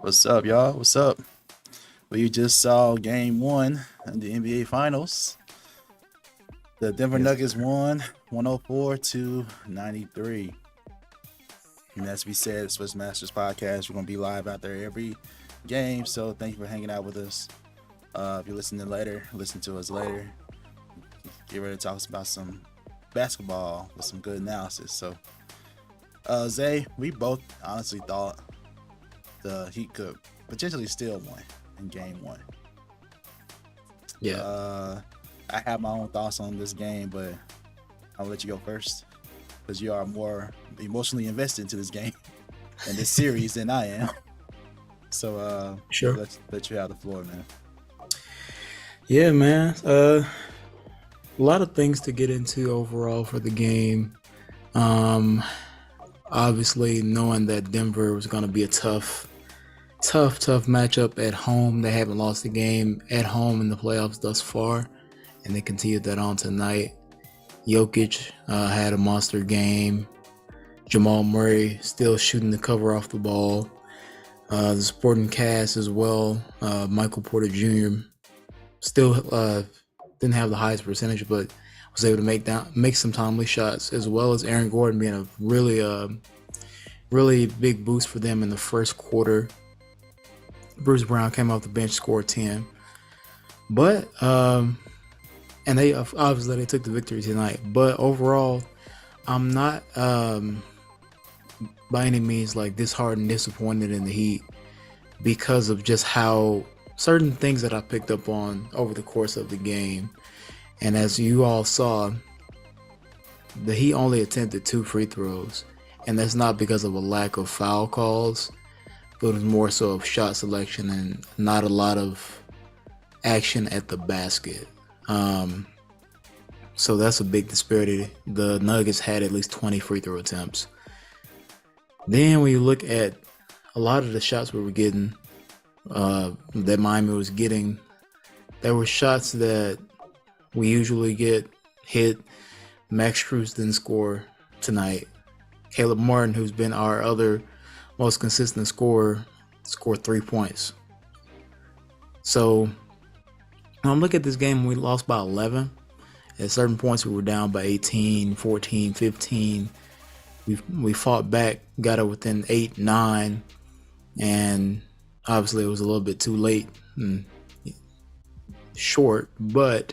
What's up, y'all? What's up? We just saw game one in the NBA Finals. The Denver Nuggets won 104-93. And as we said, Swish Masters Podcast, we're going to be live out there every game. So thank you for hanging out with us. If you're listening later, listen to us later. Get ready to talk about some basketball with some good analysis. So, Zay, we both honestly thought the Heat could potentially still win in game one. Yeah. I have my own thoughts on this game, but I'll let you go first because you are more emotionally invested into this game and this series than I am. So, Sure. Let you have the floor, man. Yeah, man. A lot of things to get into overall for the game. Obviously, knowing that Denver was going to be a tough matchup at home. They haven't lost a game at home in the playoffs thus far, and they continued that on tonight. Jokic had a monster game. Jamal Murray still shooting the cover off the ball. The supporting cast as well. Michael Porter Jr. still didn't have the highest percentage, but was able to make some timely shots, as well as Aaron Gordon being a really big boost for them in the first quarter. Bruce Brown came off the bench, scored 10. But and they obviously they took the victory tonight. But overall, I'm not by any means like disheartened, disappointed in the Heat because of just how certain things that I picked up on over the course of the game. And as you all saw, he only attempted 2 free throws. And that's not because of a lack of foul calls, but it was more so of shot selection and not a lot of action at the basket. So that's a big disparity. The Nuggets had at least 20 free throw attempts. Then when you look at a lot of the shots we were getting, that Miami was getting, there were shots that we usually get hit. Max Strus didn't score tonight. Caleb Martin, who's been our other most consistent scorer, scored 3 points. So when I look at this game, we lost by 11. At certain points, we were down by 18, 14, 15. We fought back, got it within 8, 9, and obviously it was a little bit too late and short. But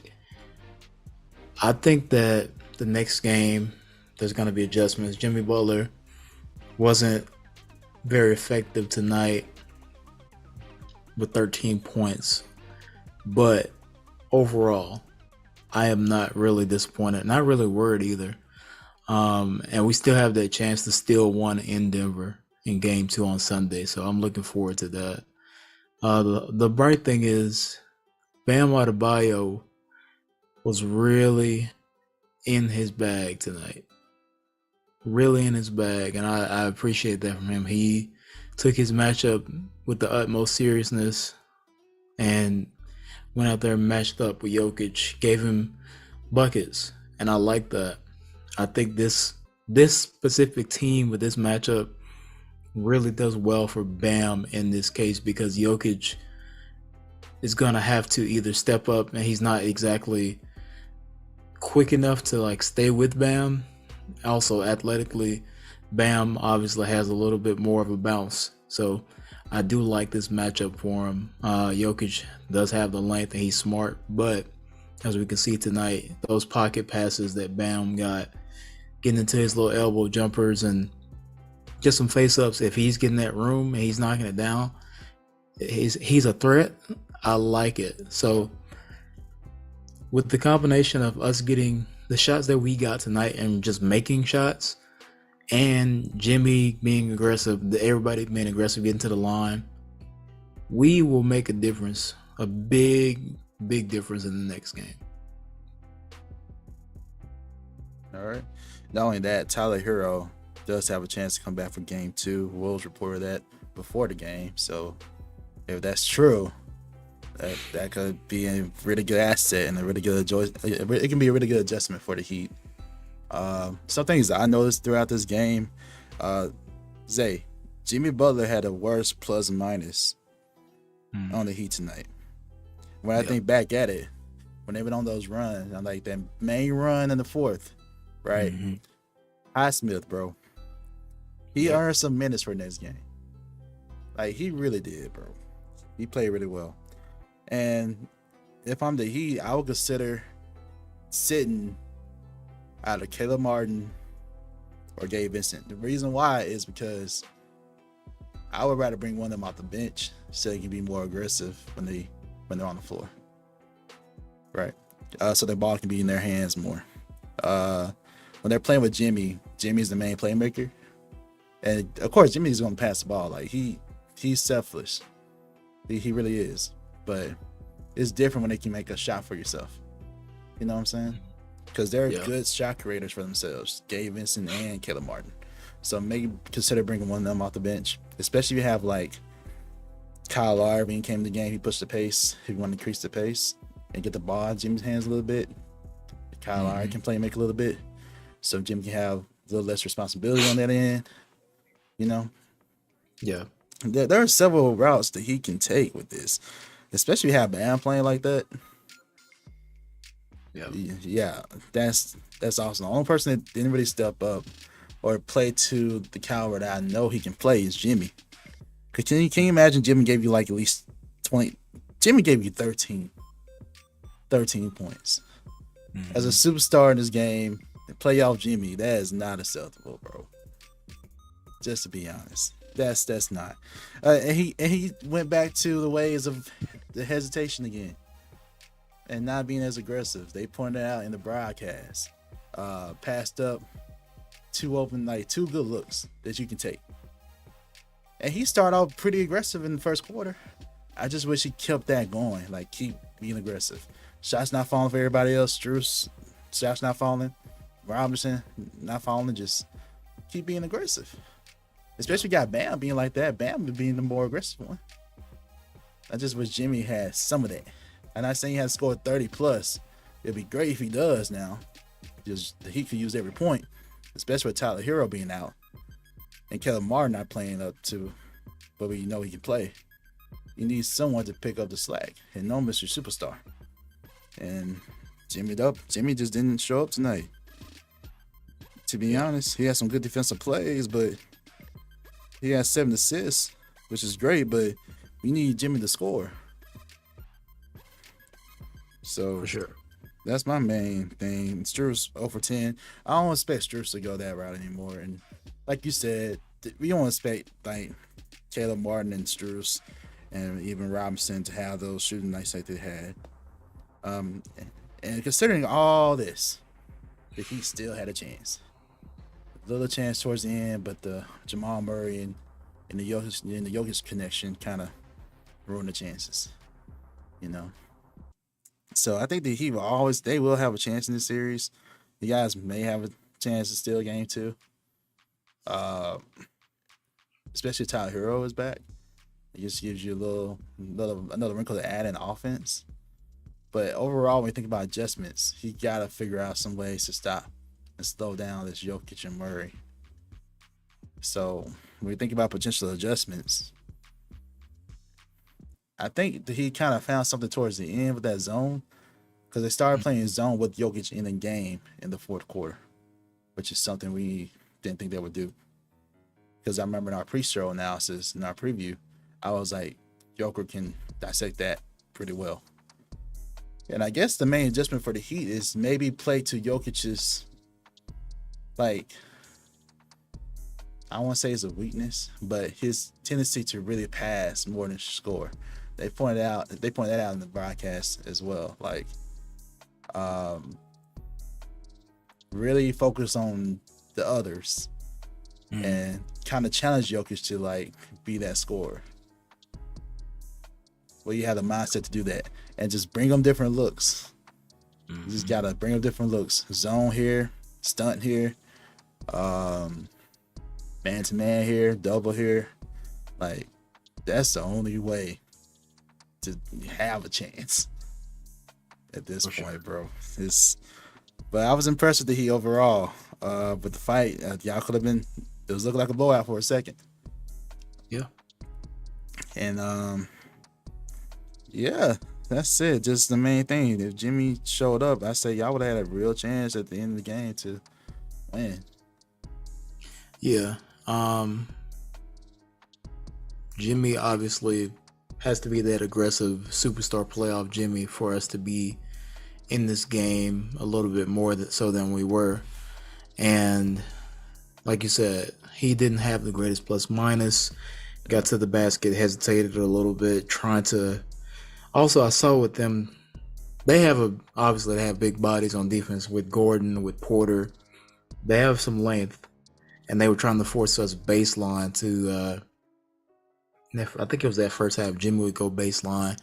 I think that the next game, there's going to be adjustments. Jimmy Butler wasn't very effective tonight with 13 points. But overall, I am not really disappointed. Not really worried either. And we still have that chance to steal one in Denver in Game 2 on Sunday. So I'm looking forward to that. The bright thing is Bam Adebayo was really in his bag tonight. Really in his bag. And I appreciate that from him. He took his matchup with the utmost seriousness and went out there and matched up with Jokic, gave him buckets, and I like that. I think this specific team with this matchup really does well for Bam in this case because Jokic is going to have to either step up, and he's not exactly quick enough to like stay with Bam. Also athletically, Bam obviously has a little bit more of a bounce. So I do like this matchup for him. Jokic does have the length and he's smart, but as we can see tonight, those pocket passes that Bam got, getting into his little elbow jumpers and just some face-ups, if he's getting that room and he's knocking it down, he's a threat. I like it. So with the combination of us getting the shots that we got tonight and just making shots, and Jimmy being aggressive, everybody being aggressive, getting to the line, we will make a difference, a big, big difference in the next game. All right. Not only that, Tyler Hero does have a chance to come back for Game 2. Wolves reported that before the game. So if that's true, that could be a really good asset and a really good it can be a really good adjustment for the Heat. Some things I noticed throughout this game, Jimmy Butler had a worse plus minus on the Heat tonight. When I think back at it, when they went on those runs, I'm like that main run in the fourth, right? Highsmith, bro, he earned some minutes for next game. Like he really did, bro. He played really well. And if I'm the Heat, I would consider sitting either Caleb Martin or Gabe Vincent. The reason why is because I would rather bring one of them off the bench so they can be more aggressive when they're on the floor, right? So the ball can be in their hands more. When they're playing with Jimmy's the main playmaker, and of course Jimmy's going to pass the ball. Like he's selfless, he really is. But it's different when they can make a shot for yourself. You know what I'm saying? Because they're good shot creators for themselves, Gabe Vincent and Caleb Martin. So maybe consider bringing one of them off the bench, especially if you have like Kyle Lowry. When he came to the game, he pushed the pace. He wanted to increase the pace and get the ball in Jimmy's hands a little bit. Kyle Lowry can play and make a little bit, so Jimmy can have a little less responsibility on that end. You know? Yeah. There are several routes that he can take with this, especially if you have Bam playing like that. Yeah, that's awesome. The only person that didn't really step up or play to the caliber that I know he can play is Jimmy. Can you imagine Jimmy gave you like at least 20? Jimmy gave you 13 points. As a superstar in this game, playoff Jimmy, that is not acceptable, bro. Just to be honest, that's not. And he went back to the ways of the hesitation again. and not being as aggressive. They pointed out in the broadcast, passed up two good looks that you can take. And he started off pretty aggressive in the first quarter. I just wish he kept that going. Like, keep being aggressive. Shots not falling for everybody else. Strus, shots not falling. Robinson not falling. Just keep being aggressive. Especially got Bam being like that. Bam being the more aggressive one. I just wish Jimmy had some of that. I'm not saying he has to score 30 plus. It'd be great if he does now. Just he could use every point, especially with Tyler Hero being out and Caleb Martin not playing up to, but we know he can play. You need someone to pick up the slack, and no Mr. Superstar. And Jimmy just didn't show up tonight. To be honest, he had some good defensive plays, but he had 7 assists, which is great, but we need Jimmy to score. So For sure. That's my main thing. Strus 0 for 10. I don't expect Strus to go that route anymore. And like you said, we don't expect like Caleb Martin and Strus and even Robinson to have those shooting nights like they had. And considering all this, the Heat still had a chance. A little chance towards the end, but the Jamal Murray and the Jokic connection kind of ruined the chances. You know. So I think the Heat will have a chance in this series. The guys may have a chance to steal game 2. Especially Tyler Hero is back. It just gives you another wrinkle to add in offense. But overall, when you think about adjustments, he got to figure out some ways to stop and slow down this Jokic and Murray. So when we think about potential adjustments, I think that he kind of found something towards the end with that zone, because they started playing zone with Jokic in the game in the fourth quarter, which is something we didn't think they would do. Because I remember in our pre-show analysis, in our preview, I was like, Joker can dissect that pretty well. And I guess the main adjustment for the Heat is maybe play to Jokic's, like, I won't say it's a weakness, but his tendency to really pass more than score. They pointed that out in the broadcast as well. Like, really focus on the others and kind of challenge Jokic to like be that scorer. Well, you have the mindset to do that and just bring them different looks. You just gotta bring them different looks. Zone here, stunt here, man to man here, double here. Like, that's the only way to have a chance at this point, bro. But I was impressed with the Heat overall. With the fight, y'all could have been. It was looking like a blowout for a second. Yeah. And yeah, that's it. Just the main thing. If Jimmy showed up, I say y'all would have had a real chance at the end of the game to win. Yeah. Jimmy obviously has to be that aggressive superstar playoff Jimmy for us to be in this game a little bit more so than we were. And like you said, he didn't have the greatest plus minus. Got to the basket, hesitated a little bit, trying to. Also, I saw with them, they have big bodies on defense with Gordon, with Porter. They have some length, and they were trying to force us baseline to. I think it was that first half. Jimmy would go baseline,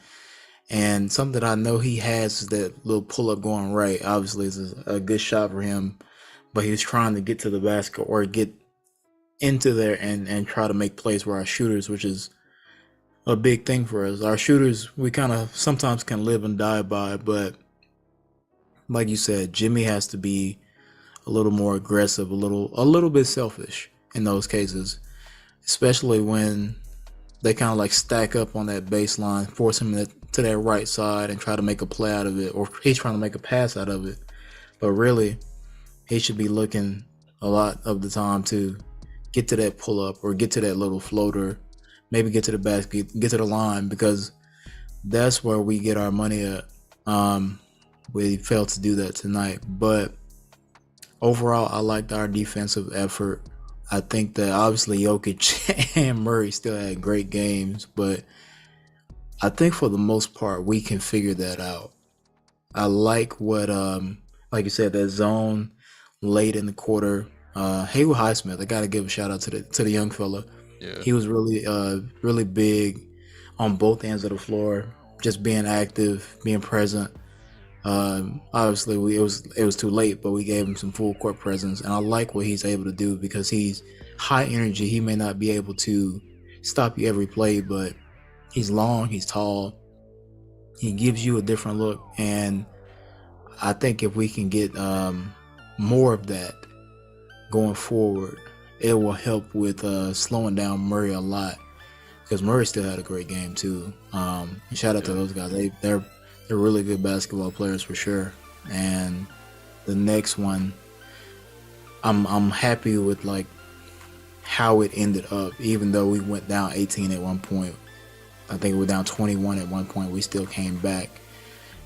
and something that I know he has is that little pull up going right. Obviously, it's a good shot for him, but he was trying to get to the basket or get into there and try to make plays for our shooters, which is a big thing for us. Our shooters, we kind of sometimes can live and die by, but like you said, Jimmy has to be a little more aggressive, a little bit selfish in those cases, especially when they kind of like stack up on that baseline, force him to that right side and try to make a play out of it, or he's trying to make a pass out of it. But really, he should be looking a lot of the time to get to that pull up or get to that little floater, maybe get to the basket, get to the line, because that's where we get our money at. We failed to do that tonight. But overall, I liked our defensive effort. I think that obviously Jokic and Murray still had great games, but I think for the most part, we can figure that out. I like what, like you said, that zone late in the quarter. Haywood Highsmith, I gotta give a shout out to the young fella. Yeah. He was really big on both ends of the floor, just being active, being present. Obviously, it was too late, but we gave him some full court presence, and I like what he's able to do because he's high energy. He may not be able to stop you every play, but he's long, he's tall. He gives you a different look, and I think if we can get more of that going forward, it will help with slowing down Murray a lot because Murray still had a great game too. And shout out to those guys. They're really good basketball players for sure. And the next one, I'm happy with like how it ended up. Even though we went down 18 at one point, I think we were down 21 at one point. We still came back,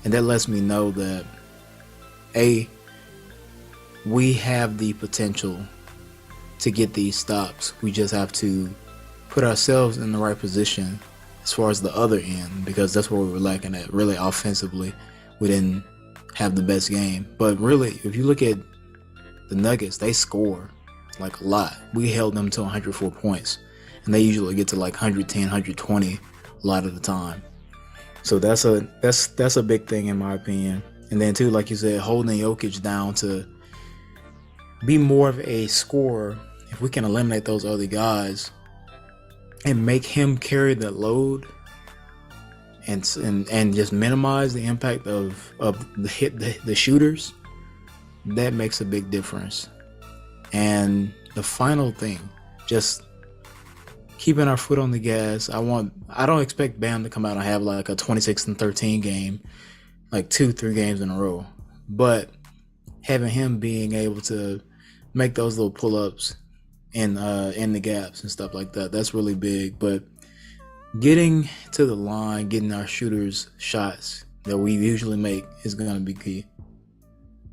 and that lets me know that we have the potential to get these stops. We just have to put ourselves in the right position as far as the other end, because that's where we were lacking at. Really, offensively, we didn't have the best game. But really, if you look at the Nuggets, they score like a lot. We held them to 104 points, and they usually get to like 110, 120 a lot of the time. So that's a big thing in my opinion. And then too, like you said, holding Jokic down to be more of a scorer. If we can eliminate those other guys and make him carry that load and just minimize the impact of the shooters, that makes a big difference. And the final thing, just keeping our foot on the gas. I don't expect Bam to come out and have like a 26-13 game, like 2-3 games in a row. But having him being able to make those little pull-ups in the gaps and stuff like that, that's really big. But getting to the line, getting our shooters shots that we usually make is going to be key.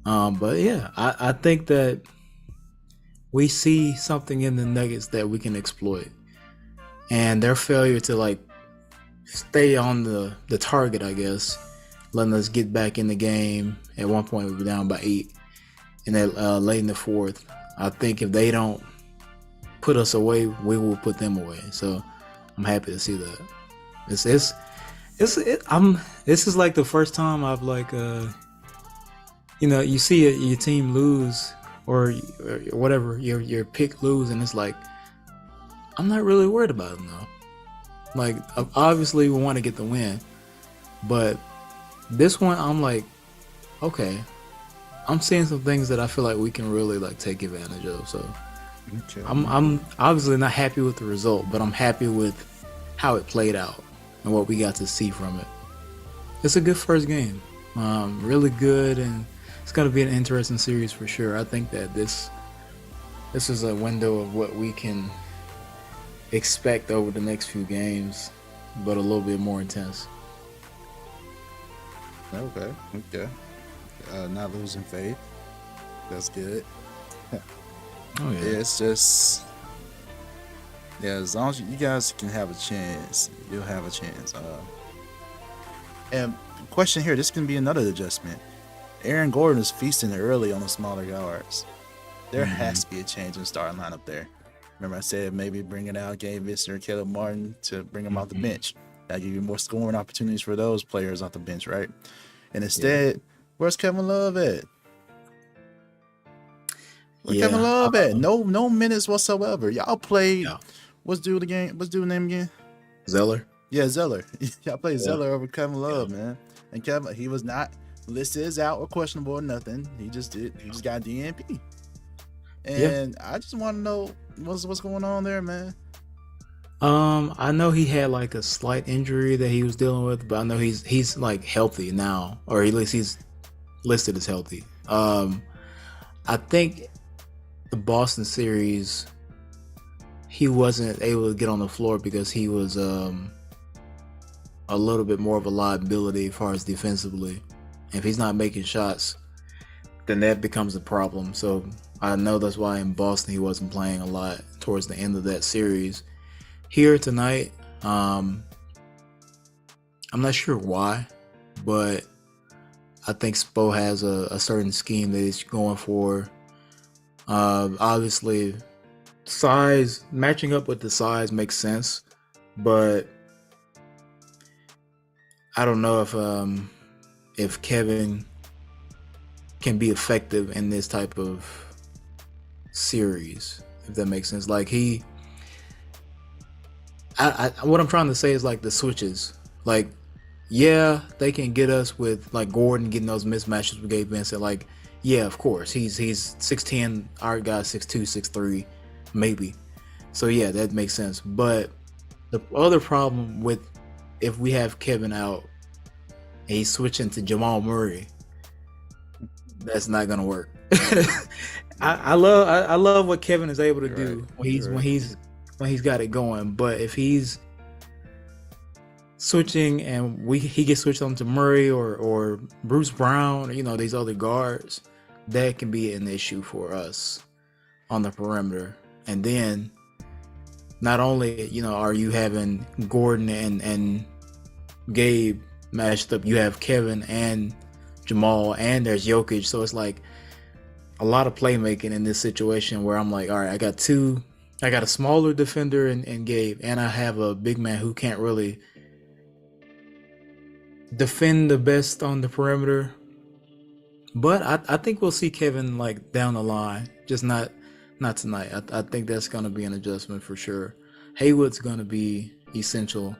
But yeah, I think that we see something in the Nuggets that we can exploit. And their failure to like stay on the target, I guess, letting us get back in the game. At one point we were down by 8, and then late in the fourth, I think if they don't put us away, we will put them away. So I'm happy to see that. This is like the first time I've like you see your team lose or whatever, your pick lose, and it's like, I'm not really worried about it now. Like, obviously we want to get the win, but this one I'm like, okay, I'm seeing some things that I feel like we can really like take advantage of. So okay. I'm obviously not happy with the result, but I'm happy with how it played out and what we got to see from it. It's a good first game, really good, and it's going to be an interesting series for sure. I think that this is a window of what we can expect over the next few games, but a little bit more intense. Okay. Not losing faith. That's good. Oh yeah. It's just, as long as you guys can have a chance, you'll have a chance. And question here, this can be another adjustment. Aaron Gordon is feasting early on the smaller guards. There has to be a change in the starting lineup there. Remember I said maybe bringing out Gabe Vincent or Caleb Martin to bring them off the bench. That give you more scoring opportunities for those players off the bench, right? And instead, where's Kevin Love at? Where's Kevin Love at? No minutes whatsoever. Y'all played. What's the name again? Zeller. Yeah, Zeller. Y'all played Zeller over Kevin Love, man. And Kevin, he was not listed as out or questionable or nothing. He just got DNP. And I just want to know what's going on there, man. I know he had like a slight injury that he was dealing with, but I know he's like healthy now, or at least he's listed as healthy. I think the Boston series, he wasn't able to get on the floor because he was a little bit more of a liability as far as defensively. If he's not making shots, then that becomes a problem. So I know that's why in Boston he wasn't playing a lot towards the end of that series. Here tonight, I'm not sure why, but I think Spo has a certain scheme that he's going for. Obviously, size matching up with the size makes sense, but I don't know if Kevin can be effective in this type of series, if that makes sense. Like what I'm trying to say is like the switches. Like, yeah, they can get us with like Gordon getting those mismatches with Gabe Vincent. Like, yeah, of course, he's 6'10", our guy's 6'2", 6'3", maybe. So yeah, that makes sense. But the other problem with if we have Kevin out and he's switching to Jamal Murray, that's not gonna work. I love what Kevin is able to do when he's got it going. But if he's switching and he gets switched on to Murray or Bruce Brown, or, these other guards, that can be an issue for us on the perimeter. And then not only, are you having Gordon and Gabe matched up, you have Kevin and Jamal, and there's Jokic. So it's like a lot of playmaking in this situation where I'm like, all right, I got a smaller defender in Gabe, and I have a big man who can't really defend the best on the perimeter. But I think we'll see Kevin like down the line, just not tonight. I think that's going to be an adjustment for sure. Haywood's going to be essential.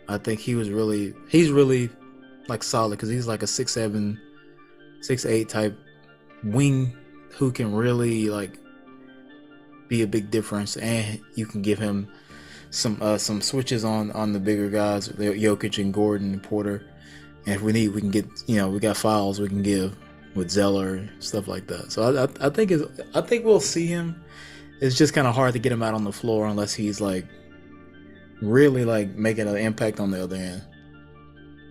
I think he's really like solid because he's like a 6'7", 6'8" type wing who can really like be a big difference, and you can give him some switches on the bigger guys, Jokic and Gordon and Porter. And if we need, we can get, we got fouls we can give with Zeller and stuff like that. So I think we'll see him. It's just kind of hard to get him out on the floor unless he's like really like making an impact on the other end.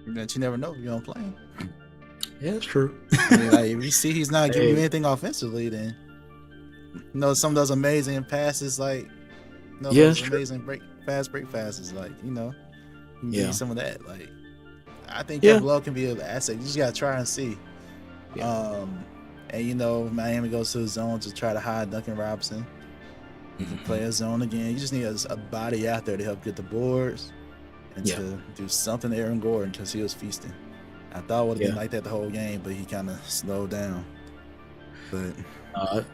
That you never know if you don't play him. Yeah, that's true. I mean, like, if you see he's not giving you anything offensively, then some of those amazing passes, like those amazing fast break passes, like you need some of that. Like, I think Kevin Love can be an asset. You just gotta try and see. Yeah. And Miami goes to the zone to try to hide Duncan Robinson. You can play a zone again. You just need a body out there to help get the boards and to do something to Aaron Gordon because he was feasting. I thought it would have been like that the whole game, but he kind of slowed down. But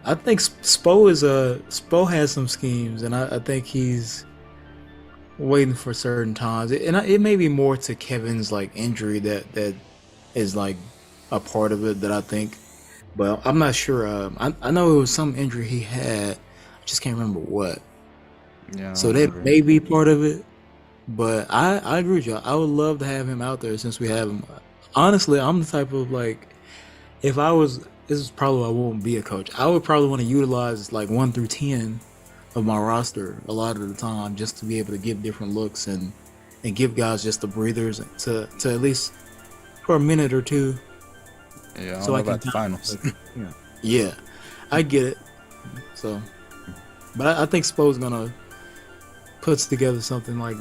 I think Spo has some schemes, and I think he's waiting for certain times. And it may be more to Kevin's like injury that is like a part of it that I think. But I'm not sure. I know it was some injury he had. I just can't remember what. Yeah. So that may be part of it. But I agree with you. I would love to have him out there since we have him. Honestly, I'm the type of like, if I was, this is probably why I won't be a coach. I would probably want to utilize like 1 through 10 of my roster a lot of the time just to be able to give different looks and give guys just the breathers to at least for a minute or two. Yeah, I don't know about the finals. Yeah, I get it. So, but I think Spo's gonna put together something like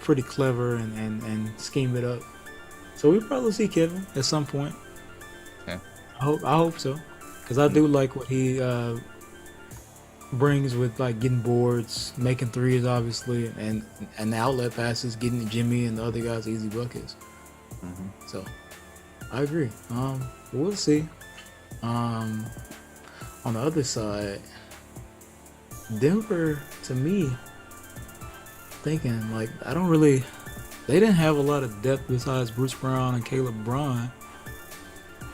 pretty clever and scheme it up. So we'll probably see Kevin at some point. Yeah. I hope so, because I do like what he brings with like getting boards, making threes, obviously, and the outlet passes, getting Jimmy and the other guys easy buckets. Mm-hmm. So I agree. We'll see. On the other side, Denver, to me, thinking like they didn't have a lot of depth besides Bruce Brown and Caleb Brown.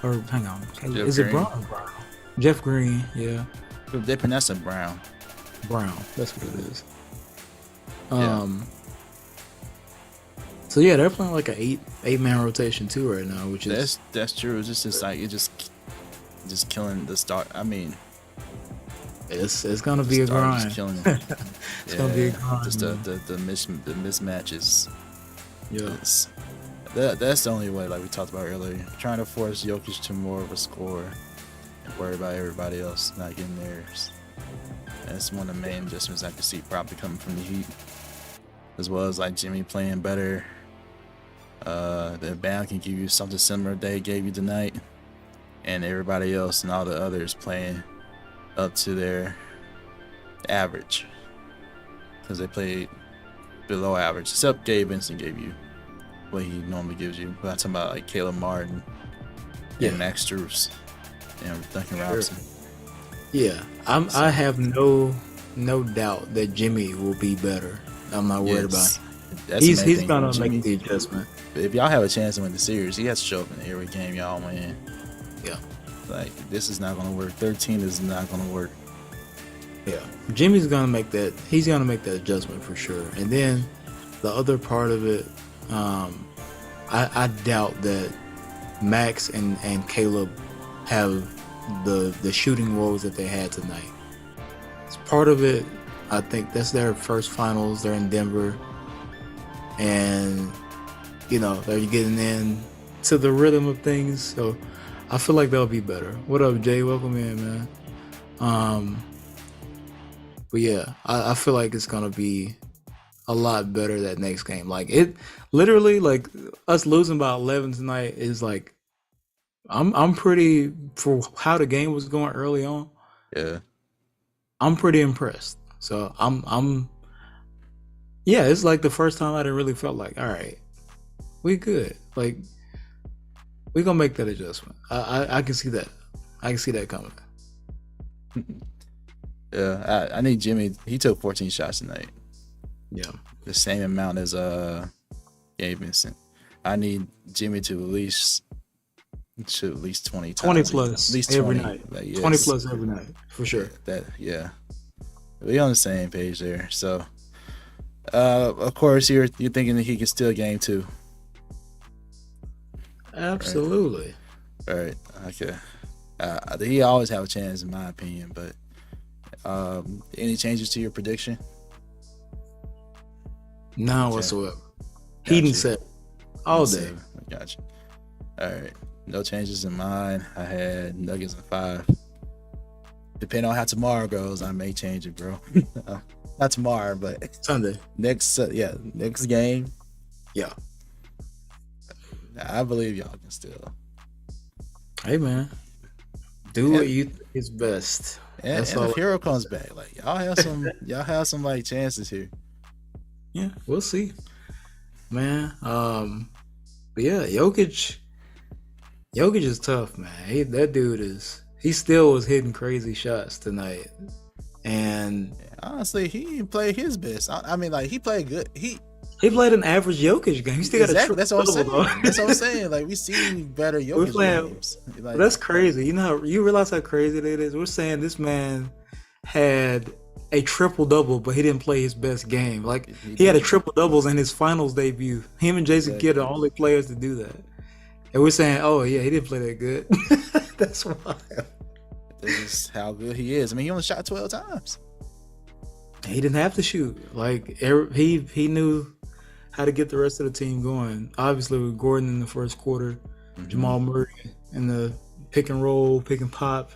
Or hang on, is it Brown or Brown? Jeff Green, yeah. They pronounce it Brown. Brown, that's what it is. So yeah, they're playing like an eight man rotation too right now, which is that's true. It's just like it just killing the start. I mean, it's gonna be a grind. Just killing it. It's gonna be a grind. Just the mismatches. Yeah, that's the only way. Like we talked about earlier, trying to force Jokic to more of a scorer and worry about everybody else not getting theirs. That's one of the main adjustments I could see probably coming from the Heat, as well as like Jimmy playing better. Then Bam can give you something similar they gave you tonight, and everybody else and all the others playing up to their average because they played below average, except Gabe Vincent gave you what he normally gives you. But I'm talking about like Caleb Martin, and Max Strus, and Duncan Robinson. Yeah, I have no doubt that Jimmy will be better. I'm not worried about him. He's gonna make the adjustment. If y'all have a chance to win the series, he has to show up in every game y'all win. Yeah, like this is not gonna work. 13 is not gonna work. Yeah, Jimmy's gonna make that. He's gonna make that adjustment for sure. And then the other part of it, I doubt that Max and Caleb have the shooting roles that they had tonight. It's part of it. I think that's their first finals. They're in Denver, and they're getting in to the rhythm of things. So I feel like they'll be better. What up, Jay? Welcome in, man. But yeah, I feel like it's gonna be a lot better that next game. Like it, literally, like us losing by 11 tonight is like, I'm pretty, for how the game was going early on. Yeah, I'm pretty impressed. So yeah, it's like the first time I didn't really felt like, all right, we good. Like we gonna make that adjustment. I can see that. I can see that coming. Yeah, I need Jimmy. He took 14 shots tonight. Yeah, the same amount as Gabe Vincent. I need Jimmy to at least 20 plus, at least every 20 night. Like, yes. 20 plus every night for sure. We on the same page there. So, of course, you're thinking that he can steal game 2. Absolutely. All right. Okay. He always have a chance, in my opinion. But any changes to your prediction? None whatsoever. Heat and set all day. Gotcha. All right. No changes in mine. I had Nuggets in 5. Depending on how tomorrow goes, I may change it, bro. Not tomorrow, but Sunday. Next game. Yeah. I believe y'all can still. Hey, man. Do what you think is best. And if Hero comes back, like y'all have some like chances here. Yeah, we'll see, man. But yeah, Jokic is tough, man. That dude he still was hitting crazy shots tonight, and honestly, he didn't play his best. I mean, like he played good. He played an average Jokic game. He still got a That's what I'm saying. That's what I'm saying. Like we see better Jokic games. Like, that's crazy. You realize how crazy that is. We're saying this man had a triple-double, but he didn't play his best game. Like he had a triple-doubles in his finals debut. Him and Jason Kidd are the only players to do that. And we're saying, oh yeah, he didn't play that good. That's wild. This is how good he is. I mean, he only shot 12 times. He didn't have to shoot. Like he knew how to get the rest of the team going. Obviously with Gordon in the first quarter, Jamal Murray in the pick and roll, pick and pop,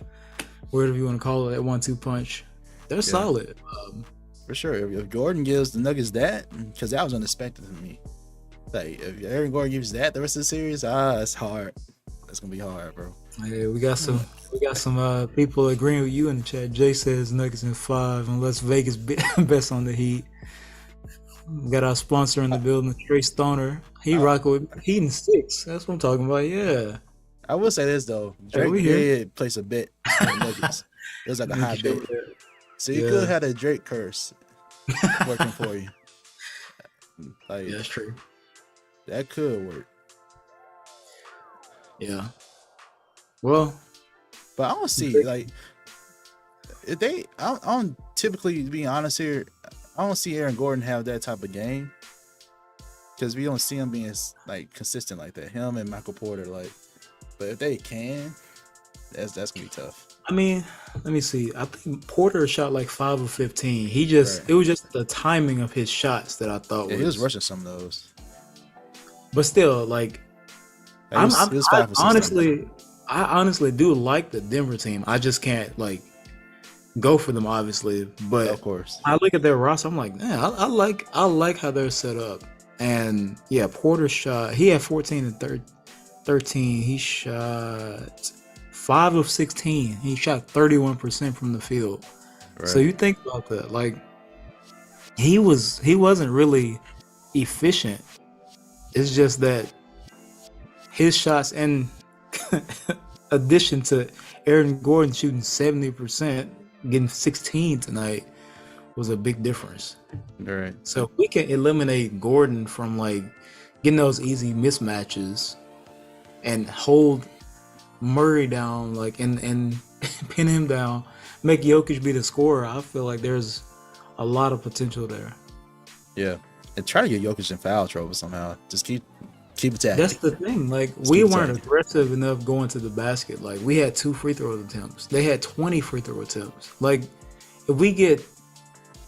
whatever you want to call it, that 1-2 punch. They're solid. For sure. If Gordon gives the Nuggets that, because that was unexpected to me. Like if Aaron Gordon gives that the rest of the series, it's hard. That's gonna be hard, bro. Yeah, we got some people agreeing with you in the chat. Jay says Nuggets in 5 unless Vegas bets on the Heat. We got our sponsor in the building, Trey Stoner. He rocking with Heat in 6. That's what I'm talking about. Yeah. I will say this though. Drake did place a bet on the Nuggets. It was like a high bet. So you could have a Drake curse working for you. Like, that's true. That could work. Yeah. Well, but I don't see like if they. I don't typically, being honest here, I don't see Aaron Gordon have that type of game because we don't see him being like consistent like that. Him and Michael Porter, like. But if they can, that's gonna be tough. I mean, let me see. I think Porter shot like 5 of 15. It was just the timing of his shots that I thought he was rushing some of those. But still, like, I honestly do like the Denver team. I just can't like go for them, obviously. But of course, I look at their roster. I'm like, man, I like how they're set up, And yeah, Porter shot. He had 14 and 13. He shot 5 of 16. He shot 31% from the field. Right. So you think about that, like he wasn't really efficient. It's just that his shots, in addition to Aaron Gordon shooting 70%, getting 16 tonight, was a big difference. Right. So if we can eliminate Gordon from like getting those easy mismatches and hold Murray down, like and pin him down, make Jokic be the scorer, I feel like there's a lot of potential there. Yeah. And try to get Jokic in foul trouble somehow. Just keep attacking. That's the thing. Like we weren't aggressive enough going to the basket. Like we had 2 free throw attempts. They had 20 free throw attempts. Like if we get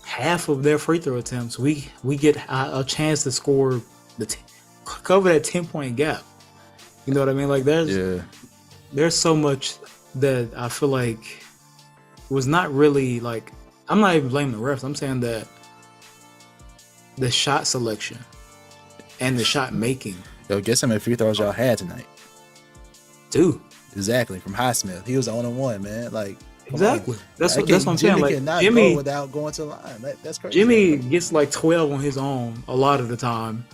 half of their free throw attempts, we get a chance to score cover that 10-point gap. You know what I mean? Like there's so much that I feel like was not really like. I'm not even blaming the refs. I'm saying that the shot selection and the shot making. Yo, guess how many free throws y'all had tonight? 2. Exactly, from Highsmith. He was the only one, man. Like exactly. That's what I'm saying. Like Jimmy go without going to the line. That's crazy. Jimmy gets like 12 on his own a lot of the time,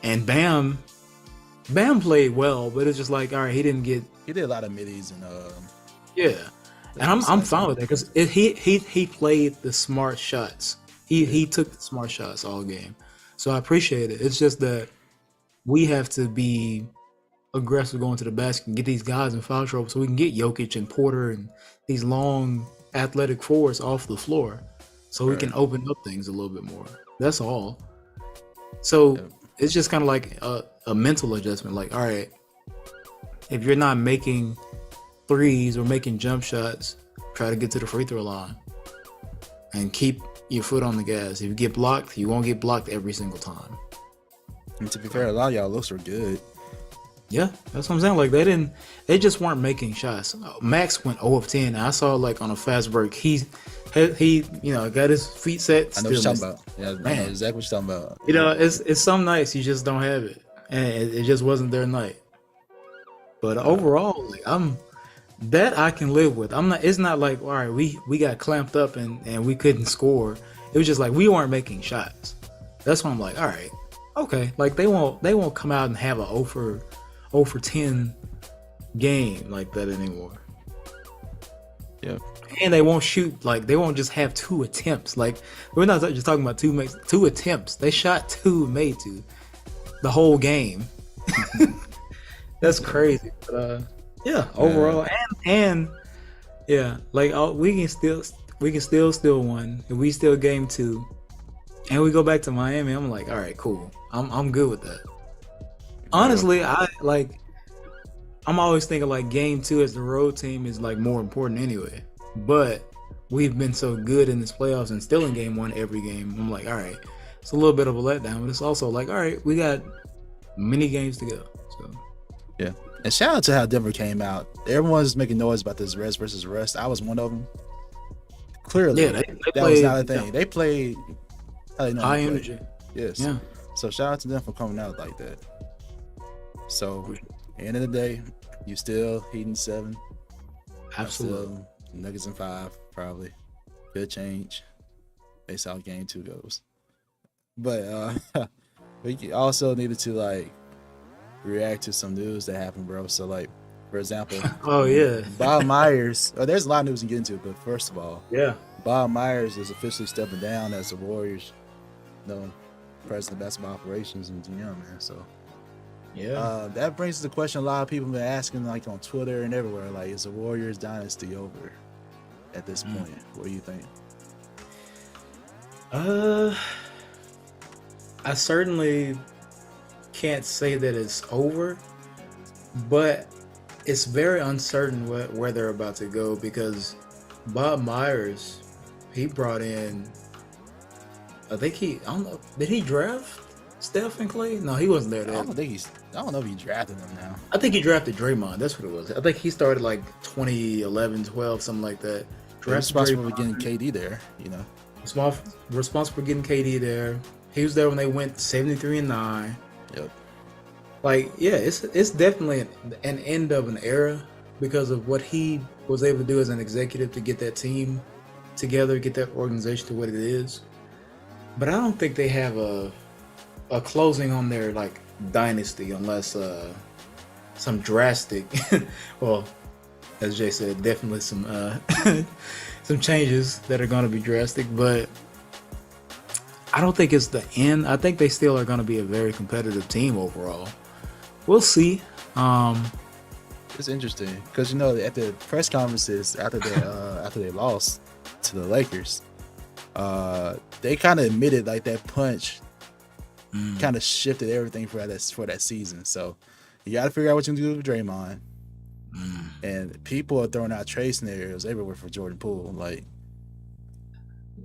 and Bam played well, but it's just like, all right, he did a lot of middies and yeah, and I'm fine with that because he played the smart shots. He took the smart shots all game, so I appreciate it. It's just that we have to be aggressive going to the basket and get these guys in foul trouble so we can get Jokic and Porter and these long athletic forwards off the floor so we can open up things a little bit more. That's all. So it's just kind of like a mental adjustment. Like, all right, if you're not making threes or making jump shots, try to get to the free throw line and keep your foot on the gas. If you get blocked, you won't get blocked every single time. And to be fair, a lot of y'all looks were good. Yeah, that's what I'm saying. Like they just weren't making shots. Max went 0 of 10. I saw like on a fast break, he got his feet set. I know what you're talking about. Yeah, man, I know exactly what you're talking about. You know, it's some nights you just don't have it, and it just wasn't their night. But overall, like I can live with. It's not like, all right, we got clamped up and we couldn't score. It was just like we weren't making shots. That's why I'm like, all right, okay. Like they won't come out and have a 0 for 10 game like that anymore. Yeah. And they won't shoot, like they won't just have 2 attempts. Like we're not just talking about 2 attempts. They shot 2 and made 2 the whole game. That's crazy. But yeah, overall and yeah, like we can still steal one if we steal game 2 and we go back to Miami. I'm like, all right, cool. I'm good with that. Honestly, I'm always thinking like game 2 as the road team is like more important anyway. But we've been so good in this playoffs and still in game 1 every game. I'm like, all right, it's a little bit of a letdown, but it's also like, all right, we got many games to go. So yeah. And shout out to how Denver came out. Everyone's making noise about this rest versus rest. I was one of them. Clearly, yeah, that was not a thing. They played high energy. Yes. Yeah. So shout out to them for coming out like that. So, end of the day, you still Heat in 7. Absolutely. Nuggets in 5, probably. Could change based on how game 2 goes. But we also needed to like react to some news that happened, bro. So like, for example, oh yeah, Bob Myers. There's a lot of news we can get into, but first of all, yeah, Bob Myers is officially stepping down as the Warriors, president of basketball operations and GM, man. So yeah, that brings the question a lot of people have been asking, like on Twitter and everywhere, like, is the Warriors dynasty over at this point? What do you think? I certainly can't say that it's over, but it's very uncertain where they're about to go because Bob Myers, he brought in, I don't know, did he draft Steph and Clay? No, he wasn't there. I don't know if he drafted them now. I think he drafted Draymond. That's what it was. I think he started like 2011, 12, something like that. Responsible for getting KD there, responsible for getting KD there. He was there when they went 73-9. Yep. Like, yeah, it's definitely an end of an era because of what he was able to do as an executive to get that team together, get that organization to what it is. But I don't think they have a closing on their like dynasty unless some drastic, well, as Jay said, definitely some some changes that are going to be drastic. But I don't think it's the end. I think they still are going to be a very competitive team overall. We'll see. It's interesting because at the press conferences after they lost to the Lakers, they kind of admitted like that punch kind of shifted everything for that season. So you got to figure out what you can do with Draymond. And people are throwing out trade scenarios everywhere for Jordan Poole. Like,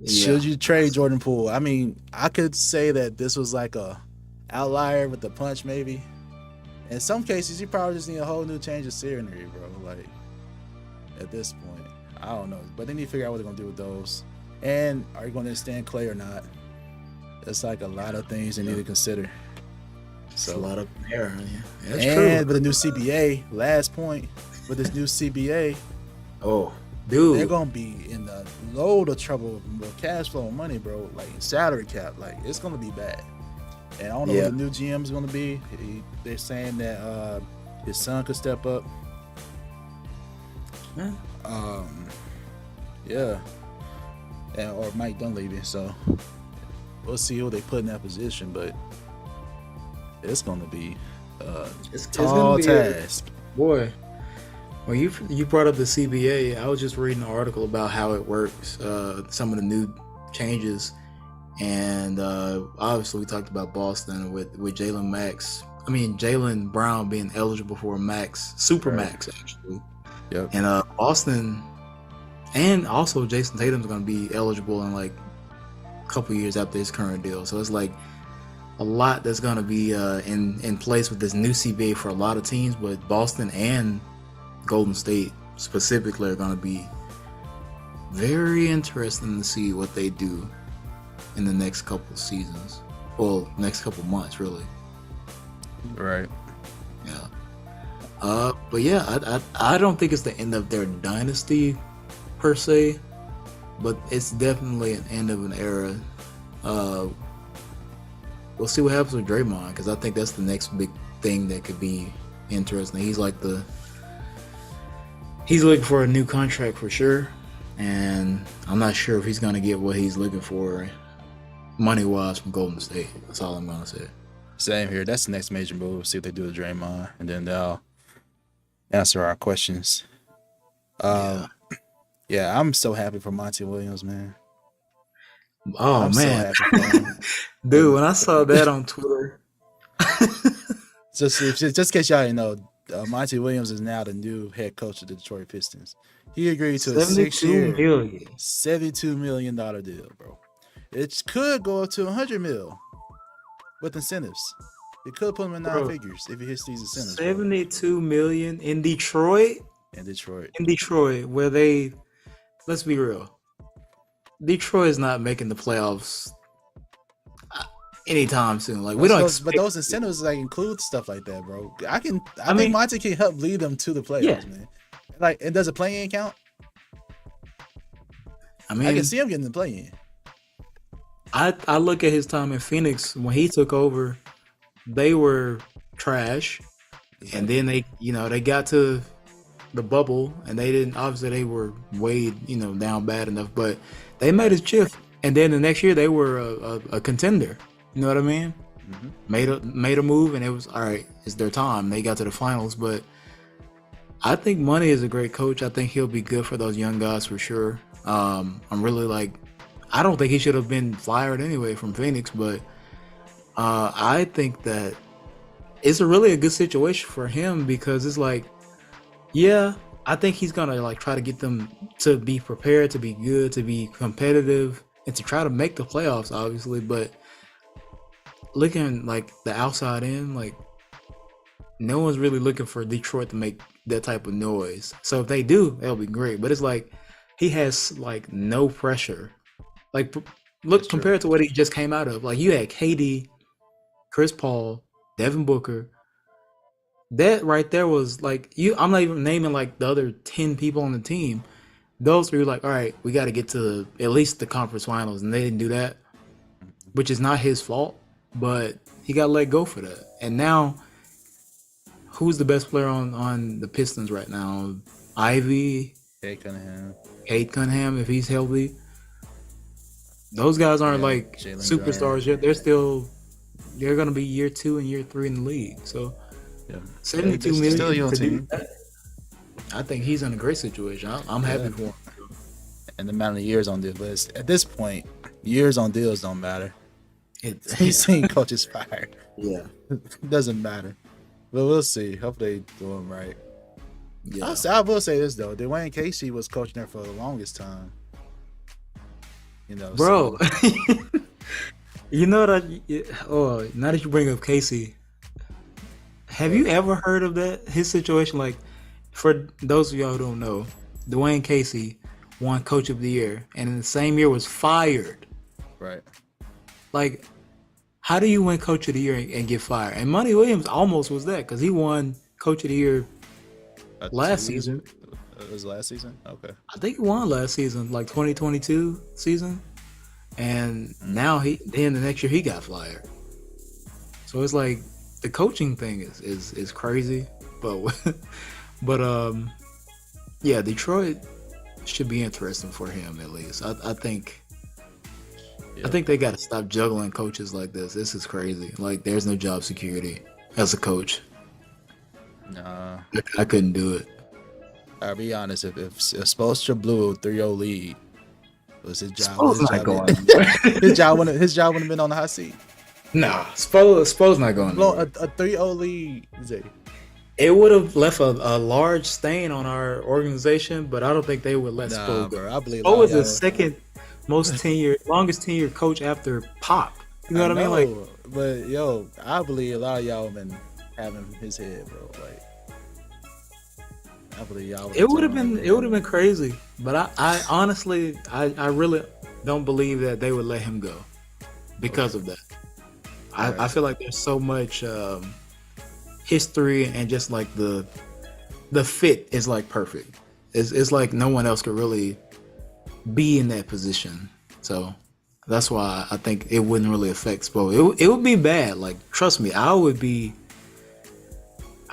should you trade Jordan Poole? I mean, I could say that this was like a outlier with the punch, maybe. In some cases, you probably just need a whole new change of scenery, bro. Like, at this point, I don't know. But they need to figure out what they're going to do with those. And are you going to extend Clay or not? It's like a lot of things they need to consider. So, a lot of error. Yeah, that's and true. with the new CBA, last point, with this new CBA, oh, dude, they're going to be in a load of trouble with cash flow and money, bro. Like, salary cap. Like, it's going to be bad. And I don't know what the new GM is going to be. They're saying that his son could step up. Yeah. Or Mike Dunleavy. So we'll see who they put in that position. But it's going to be it's tall task. Boy. Well, you brought up the CBA. I was just reading an article about how it works, some of the new changes. And obviously, we talked about Boston with Jaylen Brown being eligible for a super max, actually. Yep. And Boston, and also Jason Tatum's going to be eligible in like a couple years after his current deal. So it's like a lot that's going to be in place with this new CBA for a lot of teams. But Boston and Golden State specifically are going to be very interesting to see what they do in the next couple seasons. Well, next couple months, really. Right. Yeah. But yeah, I don't think it's the end of their dynasty per se, but it's definitely an end of an era. We'll see what happens with Draymond, because I think that's the next big thing that could be interesting. He's looking for a new contract for sure, and I'm not sure if he's going to get what he's looking for money-wise from Golden State. That's all I'm going to say. Same here. That's the next major move. See what they do with Draymond, and then they'll answer our questions. Yeah, I'm so happy for Monty Williams, man. Oh, man. So happy for him. Dude, when I saw that on Twitter. just in case y'all didn't know, Monty Williams is now the new head coach of the Detroit Pistons. He agreed to a 6-year, $72 million deal, bro. It could go up to $100 million with incentives. It could put him in nine figures if he hits these incentives. $72 million in Detroit? In Detroit, where let's be real. Detroit is not making the playoffs anytime soon. Like, but those incentives like include stuff like that, bro. I think Monty can help lead them to the playoffs, man. Like, and does a play-in count? I can see him getting the play-in. I look at his time in Phoenix when he took over. They were trash, and then they got to the bubble, and they were weighed down bad enough, but they made a shift, and then the next year they were a contender. You know what I mean? Mm-hmm. Made a move, and it was all right. It's their time. They got to the finals, but I think Money is a great coach. I think he'll be good for those young guys for sure. I'm really I don't think he should have been fired anyway from Phoenix, but I think that it's a good situation for him, because it's like, yeah, I think he's gonna try to get them to be prepared, to be good, to be competitive, and to try to make the playoffs, obviously. But looking the outside in, no one's really looking for Detroit to make that type of noise. So if they do, that'll be great. But it's he has no pressure. Look, compared to what he just came out of, like you had KD, Chris Paul, Devin Booker. That right there was like you. I'm not even naming like the other 10 people on the team. Those were like, all right, we got to get to at least the conference finals, and they didn't do that, which is not his fault, but he got let go for that. And now, who's the best player on the Pistons right now? Ivy, Kate Cunningham, if he's healthy. Those guys aren't like Jalen superstars yet. They're gonna be year 2 and year 3 in the league. So Yeah. 72 million. Still a young team. I think he's in a great situation. I'm happy for him. And the amount of years on deals, but at this point, years on deals don't matter. He's seen coaches fired. Yeah, It doesn't matter. But we'll see. Hope they do him right. yeah. I will say this though: Dwayne Casey was coaching there for the longest time. You know, Bro, so, you know that. Oh, now that you bring up Casey, have you ever heard of that? His situation, like, for those of y'all who don't know, Dwayne Casey won Coach of the Year, and in the same year was fired. right? Like, how do you win Coach of the Year and get fired? And Monty Williams almost was that because he won Coach of the Year last season. It was last season. Okay. I think he won last season, like 2022 season, and now then the next year he got fired. So it's like the coaching thing is crazy, but yeah, Detroit should be interesting for him at least. I think they got to stop juggling coaches like this. This is crazy. Like there's no job security as a coach. Nah. I couldn't do it. I'll be honest. If Spoelstra blew a 3-0 lead, was his job? His job wouldn't have been on the hot seat. Nah, Spo's not going. Blow a 3-0 lead. Zay. It would have left a large stain on our organization, but I don't think they would let Spo go. Bro, I believe Spo was the second longest tenured coach after Pop. You know what I mean? Like, but yo, I believe a lot of y'all have been having his head, bro. Like, I believe y'all. it would have been crazy, but I honestly, I really don't believe that they would let him go because of that. I feel like there's so much history and just like the fit is like perfect. It's like no one else could really be in that position. So that's why I think it wouldn't really affect Spo. It would be bad. Like trust me, I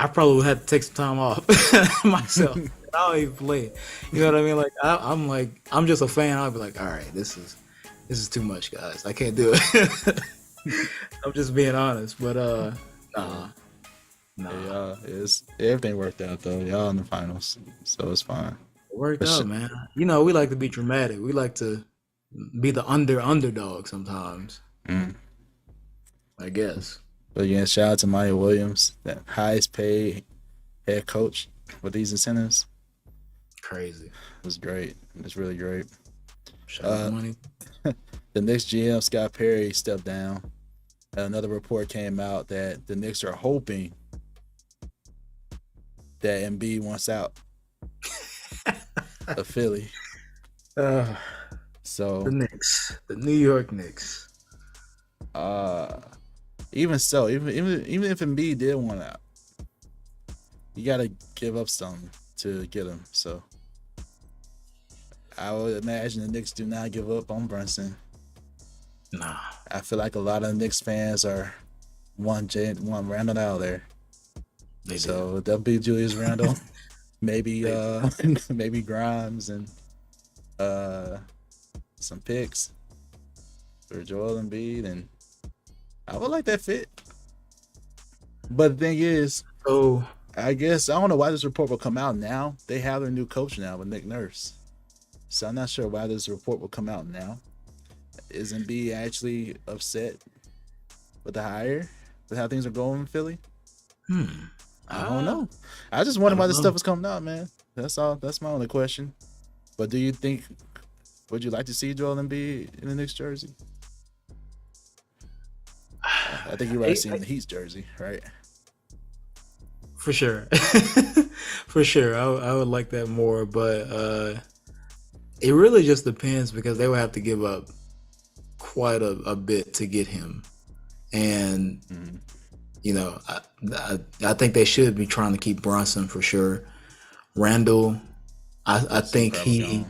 probably would have to take some time off myself. I don't even play. You know what I mean? Like I'm just a fan. I'll be like, all right, this is too much, guys. I can't do it. I'm just being honest, but nah. Yeah, everything worked out though. Y'all in the finals, so it's fine. It worked out, man. You know, we like to be dramatic. We like to be the underdog sometimes. I guess. But yeah, shout out to Maya Williams, that highest paid head coach with these incentives. Crazy. It was great. It's really great. Shout out to money. The Knicks GM Scott Perry stepped down. Another report came out that the Knicks are hoping that Embiid wants out of Philly. So the Knicks, the New York Knicks. Even so, even if Embiid did want out, you gotta give up something to get him. So I would imagine the Knicks do not give up on Brunson. Nah, I feel like a lot of Knicks fans are one Randall out there. So that'll be Julius Randle, maybe maybe Grimes and some picks for Joel Embiid, and I would like that fit. But the thing is, I guess I don't know why this report will come out now. They have their new coach now with Nick Nurse, so I'm not sure why this report will come out now. Is Embiid actually upset with the hire, with how things are going in Philly? I don't know. I just wonder why this stuff is coming out, man. That's all. That's my only question. But do you think? Would you like to see Joel Embiid in the Knicks jersey? I think you'd rather see him in the Heat's jersey, right? For sure. For sure. I would like that more, but it really just depends because they would have to give up quite a bit to get him, and I think they should be trying to keep Brunson for sure. Randall, I think he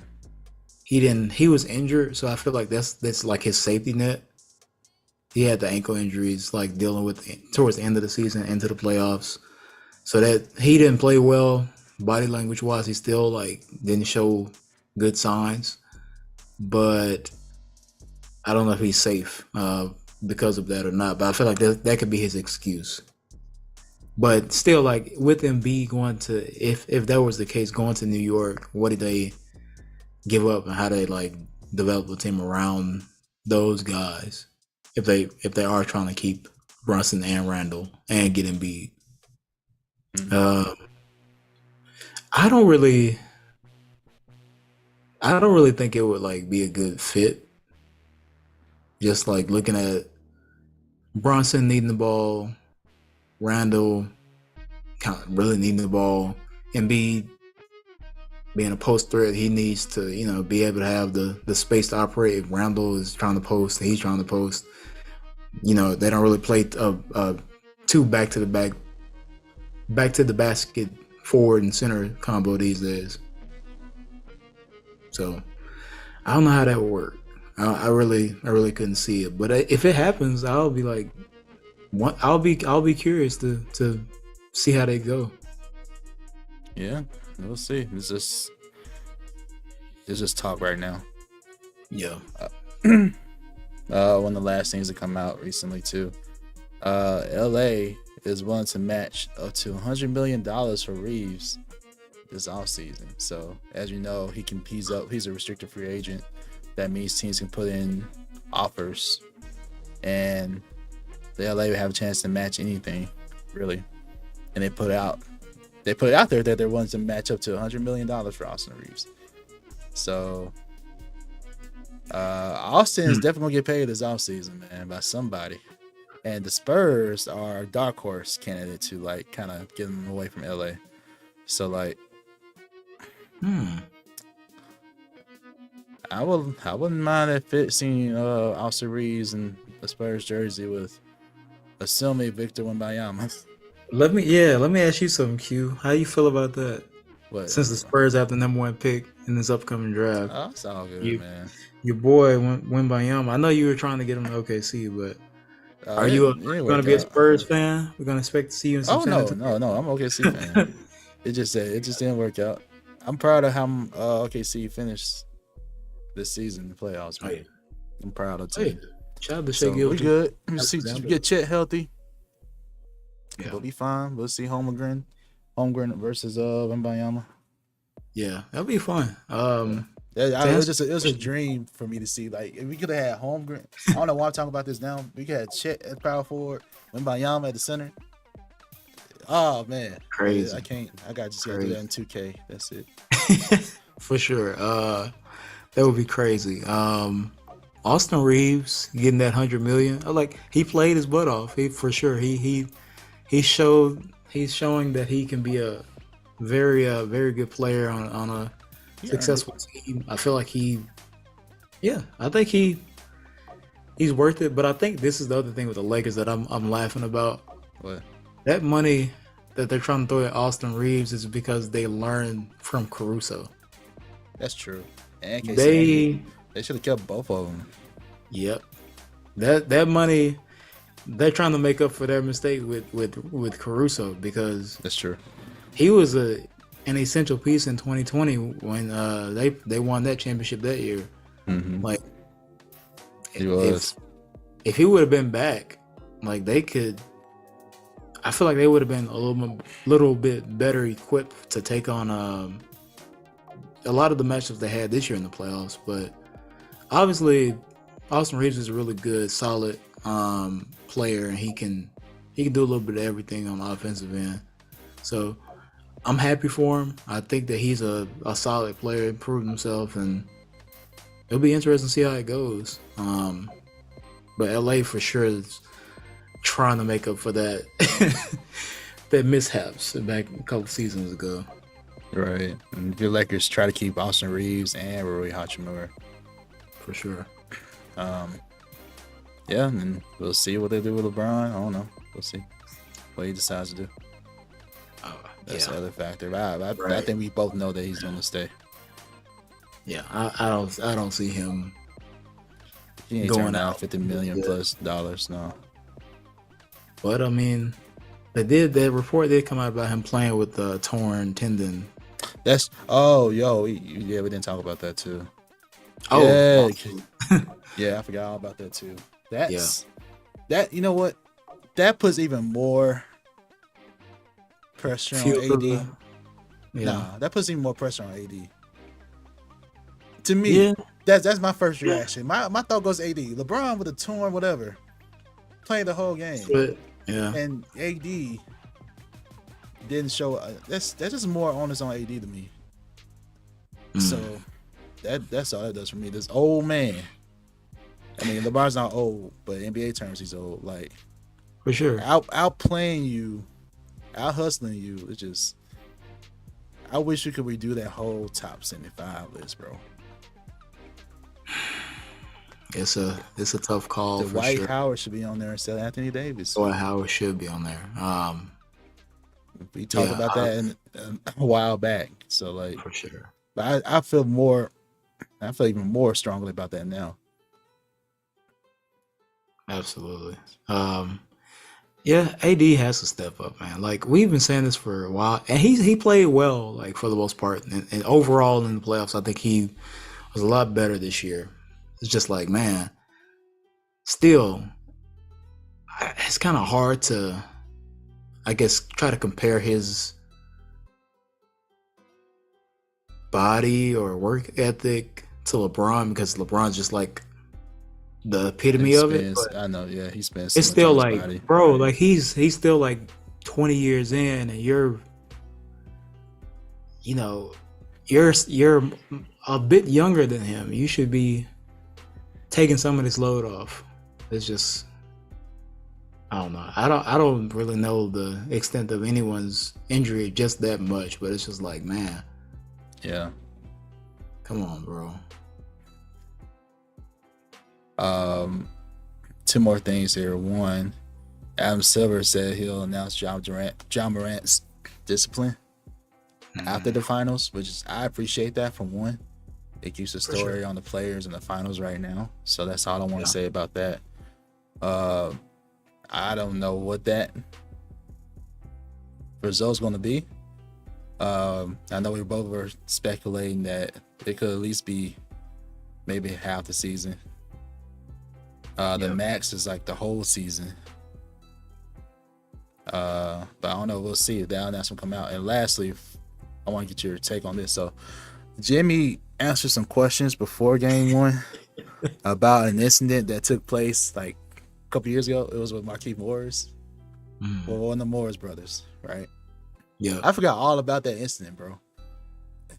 was injured, so I feel like that's like his safety net. He had the ankle injuries, like dealing with towards the end of the season, into the playoffs. So that he didn't play well, body language wise. He still like didn't show good signs, but I don't know if he's safe because of that or not. But I feel like that could be his excuse. But still, like with Embiid going to, if that was the case, going to New York, what did they give up, and how they like develop the team around those guys? If they are trying to keep Brunson and Randall and get Embiid. I don't really think it would like be a good fit. Just like looking at Brunson needing the ball, Randall kind of really needing the ball, Embiid being a post threat, he needs to be able to have the space to operate. If Randall is trying to post, he's trying to post. They don't really play two back to the basket forward and center combo these days. So I don't know how that would work. I really couldn't see it. But if it happens, I'll be like, I'll be curious to see how they go. Yeah, we'll see. It's just talk right now. Yeah. One of the last things that come out recently too. LA is willing to match up to $100 million for Reeves this offseason. So as you know, he's a restricted free agent. That means teams can put in offers, and the LA will have a chance to match anything, really. And they put it out there that they're willing to match up to $100 million for Austin Reeves. So Austin is definitely gonna get paid this offseason, man, by somebody. And the Spurs are a dark horse candidate to like kind of get them away from LA. So like, I wouldn't mind seeing Austin Reeves in the Spurs jersey with assuming Victor Wembanyama. Let me ask you something, Q. How you feel about that? What? Since the Spurs have the number 1 pick in this upcoming draft. Oh, it's all good, man. Your boy Wembanyama. I know you were trying to get him to OKC, but are you going to be a Spurs fan? We're going to expect to see you in some. No. I'm an OKC fan. It just didn't work out. I'm proud of how OKC finished this season in the playoffs, man. I'm proud of it. Shout out to Shea Gilgeous. We good. We get Chet healthy. Yeah. We'll be fine. We'll see Holmgren versus Wembanyama. Yeah, that'll be fun. It was a dream for me to see. Like, if we could have had Holmgren, I don't know why I'm talking about this now. We could have Chet at power forward, Wembanyama at the center. Oh man, crazy! I can't. I got to do that in 2K. That's it. For sure. That would be crazy. Austin Reeves getting that $100 million. Like, he played his butt off. For sure. He's showing that he can be a very good player on a successful team. I feel like he's worth it. But I think this is the other thing with the Lakers that I'm laughing about. What? That money that they're trying to throw at Austin Reeves is because they learned from Caruso. That's true. And they should have kept both of them. Yep. That money, they're trying to make up for their mistake with Caruso, because that's true. He was an essential piece in 2020 when they won that championship that year. Mm-hmm. Like, he was. If he would have been back, like, I feel like they would have been a little bit better equipped to take on a lot of the matchups they had this year in the playoffs. But obviously, Austin Reeves is a really good, solid player, and he can do a little bit of everything on the offensive end. So I'm happy for him. I think that he's a solid player, improved himself, and it'll be interesting to see how it goes. But LA for sure is trying to make up for that that mishaps back a couple seasons ago. Right. And the Lakers try to keep Austin Reeves and Rui Hachimura. For sure. Yeah, and we'll see what they do with LeBron. I don't know. We'll see what he decides to do. That's the other factor. I think we both know that he's going to stay. Yeah, I don't see him. He ain't going out $50 million plus dollars. No. But I mean, that report did come out about him playing with the torn tendon. We didn't talk about that too. Oh, yeah, I forgot all about that too. That you know what? That puts even more pressure on AD. Nah, that puts even more pressure on AD. To me, that's my first reaction. My thought goes AD. LeBron with a torn whatever, playing the whole game. And AD didn't show. That's just more onus on AD to me. So that's all that does for me. This old man. I mean, LeBron's not old, but in NBA terms, he's old. Like, for sure, outplaying you, out hustling you. It's just, I wish we could redo that whole top 75 list, bro. It's a tough call. Dwight Howard should be on there instead of Anthony Davis. Dwight Howard should be on there. We talked about that a while back. So like, for sure. But I feel even more strongly about that now. Absolutely. AD has to step up, man. Like, we've been saying this for a while, and he played well, like, for the most part, and overall in the playoffs, I think he was a lot better this year. It's just like, man, still, it's kind of hard to, I guess, try to compare his body or work ethic to LeBron, because LeBron's just like the epitome of it. I know, yeah, he spends. It's still like, body. Bro, like he's still like 20 years in, and you're a bit younger than him. You should be taking some of this load off. It's just, I don't know. I don't really know the extent of anyone's injury just that much, but it's just like, man. Yeah. Come on, bro. Two more things here. One, Adam Silver said he'll announce John Morant's discipline after the finals, which is, I appreciate that. For one, it keeps the story on the players in the finals right now. So that's all I want to say about that. I don't know what that result's going to be. I know we both were speculating that it could at least be maybe half the season. The max is like the whole season. But I don't know. We'll see if that announcement come out. And lastly, I want to get your take on this. So Jimmy answered some questions before game one about an incident that took place like a couple years ago. It was with Markieff Morris. Well, one of the Morris brothers, right? Yeah. I forgot all about that incident, bro.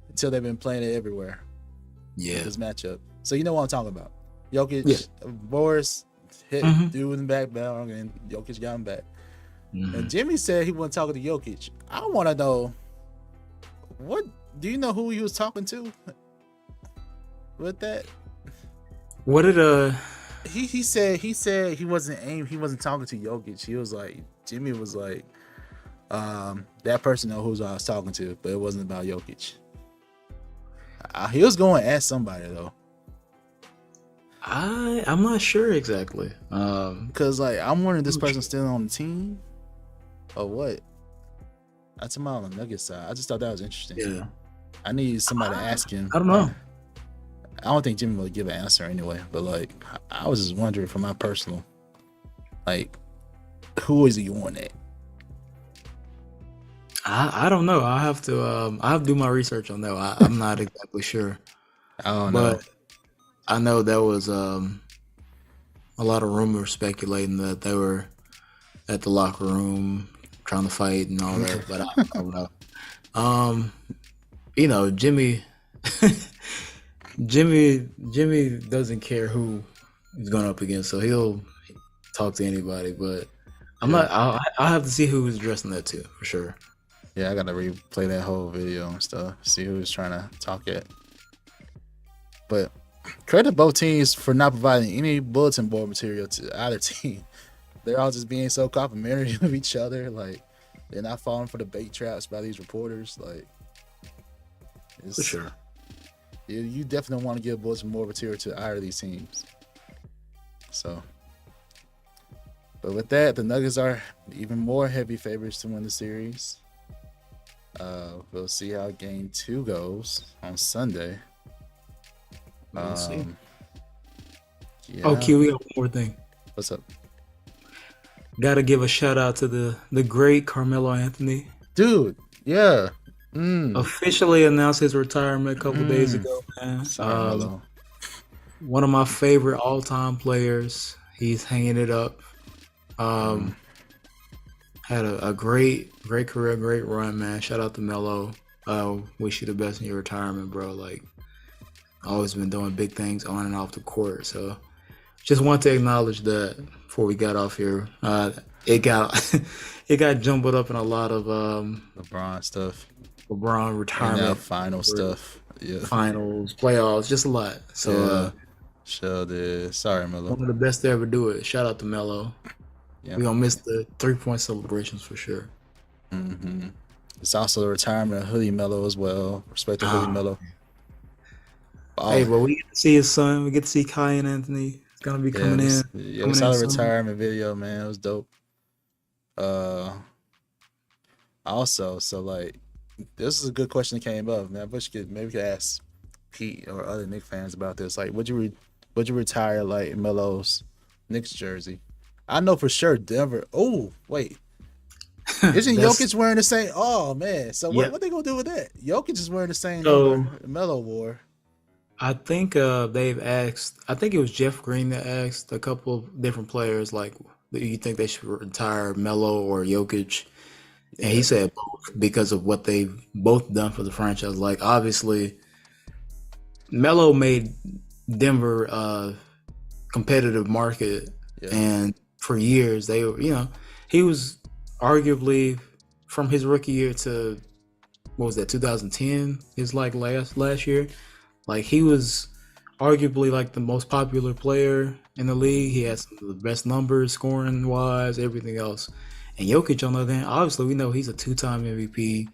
Until they've been playing it everywhere. Yeah. This matchup. So you know what I'm talking about. Jokic, Morris hit dude in the back, and Jokic got him back. And Jimmy said he wasn't talking to Jokic. I want to know, what do you know who he was talking to with that? What did he said he wasn't talking to Jokic. He was like, Jimmy was like, that person know who I was talking to, but it wasn't about Jokic. He was going to ask somebody though. I'm not sure exactly. Because like I'm wondering, this person's still on the team or what? That's on the Nuggets side. I just thought that was interesting. Yeah. I need somebody to ask him. I don't know. I don't think Jimmy will give an answer anyway. But like, I was just wondering from my personal, like, who is he going at? I don't know. I have to do my research on that. I'm not exactly sure. I don't know. But I know there was a lot of rumors speculating that they were at the locker room trying to fight and all that, but I don't know. Jimmy doesn't care who he's going up against, so he'll talk to anybody. But I'll have to see who was addressing that too, for sure. Yeah, I gotta replay that whole video and stuff, see who was trying to talk at. But credit both teams for not providing any bulletin board material to either team. They're all just being so complimentary of each other. Like, they're not falling for the bait traps by these reporters. Like, it's, For sure. You definitely don't want to give bulletin board material to either of these teams. So, but with that, the Nuggets are even more heavy favorites to win the series. We'll see how Game 2 goes on Sunday. We'll see. Yeah. Oh, Q, we got one more thing. What's up? Got to give a shout out to the great Carmelo Anthony. Dude, yeah. Officially announced his retirement a couple days ago, man. Carmelo. One of my favorite all-time players. He's hanging it up. Had a great career, great run, man. Shout out to Melo. Wish you the best in your retirement, bro. Like, always been doing big things on and off the court. So, just want to acknowledge that before we got off here. It got jumbled up in a lot of LeBron stuff. LeBron retirement, and final stuff. Yeah. Finals, playoffs, just a lot. So, sure did. Sorry, Melo. one of the best to ever do it. Shout out to Melo. Yeah. We're gonna miss the 3-point celebrations for sure. Mm-hmm. It's also the retirement of Hoodie Melo as well. Respect to Hoodie Melo. Hey, but we get to see his son. We get to see Kai and Anthony. It's gonna be coming in. Yeah, we saw the retirement video, man. It was dope. Also, so like, this is a good question that came up, man. But maybe we could ask Pete or other Knicks fans about this. Like, would you retire like Melo's Knicks jersey? I know for sure Denver. Oh, wait. Isn't Jokic wearing the same? Oh, man. So what they going to do with that? Jokic is wearing the same number Melo wore. I think they've asked, I think it was Jeff Green that asked a couple of different players, like, do you think they should retire Melo or Jokic? And he said both because of what they've both done for the franchise. Like, obviously, Melo made Denver a competitive market. Yeah. And for years, they were, he was arguably from his rookie year to, 2010, his like last year. Like, he was arguably like the most popular player in the league. He had some of the best numbers, scoring wise, everything else. And Jokic, on the other hand, obviously we know he's a 2-time MVP.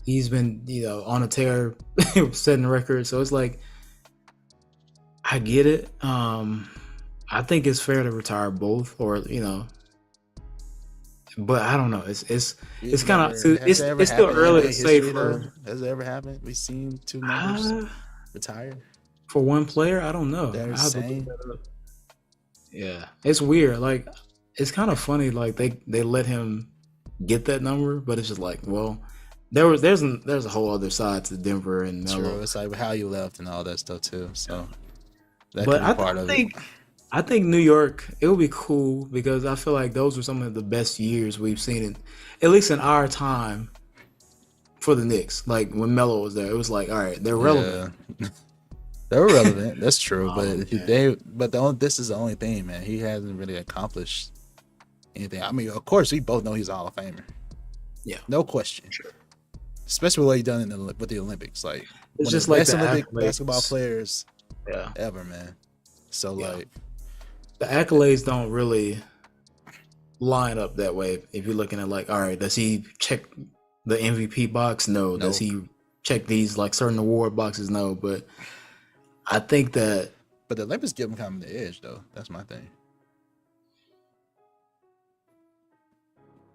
He's been, on a tear, setting records. So it's like, I get it. I think it's fair to retire both, or but I don't know. It's kind of it's still early to say. Has it ever happened? We've seen two members retire for one player. I don't know. They're insane. Yeah, it's weird. Like, it's kind of funny. Like they let him get that number, but it's just like, well, there's a whole other side to Denver and Melo. True. It's like how you left and all that stuff too. So, but I think New York, it would be cool because I feel like those were some of the best years we've seen, at least in our time, for the Knicks. Like, when Melo was there, it was like, all right, they're relevant. Yeah. They were relevant. That's true. This is the only thing, man. He hasn't really accomplished anything. I mean, of course, we both know he's a Hall of Famer. Yeah, no question. Sure. Especially what he done with the Olympics. Like, it's just like the Olympic basketball players ever, man. So like, the accolades don't really line up that way. If you're looking at like, all right, does he check the MVP box? No. Does he check these like certain award boxes? No. But I think that. But the Olympics give him kind of the edge, though. That's my thing.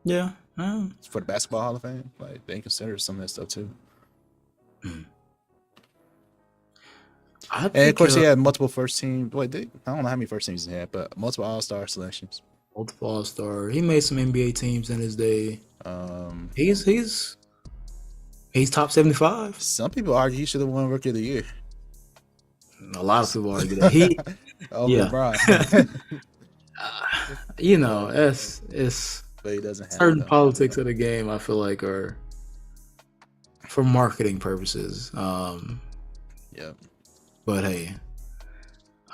Yeah. For the Basketball Hall of Fame, like, they consider some of that stuff too. And of course, he had multiple first team. I don't know how many first teams he had, but multiple All-Star selections. Multiple All-Star. He made some NBA teams in his day. He's top 75. Some people argue he should have won Rookie of the Year. A lot of people argue that. LeBron. It's but he doesn't have certain politics of the game. I feel like are for marketing purposes. Yeah. But hey,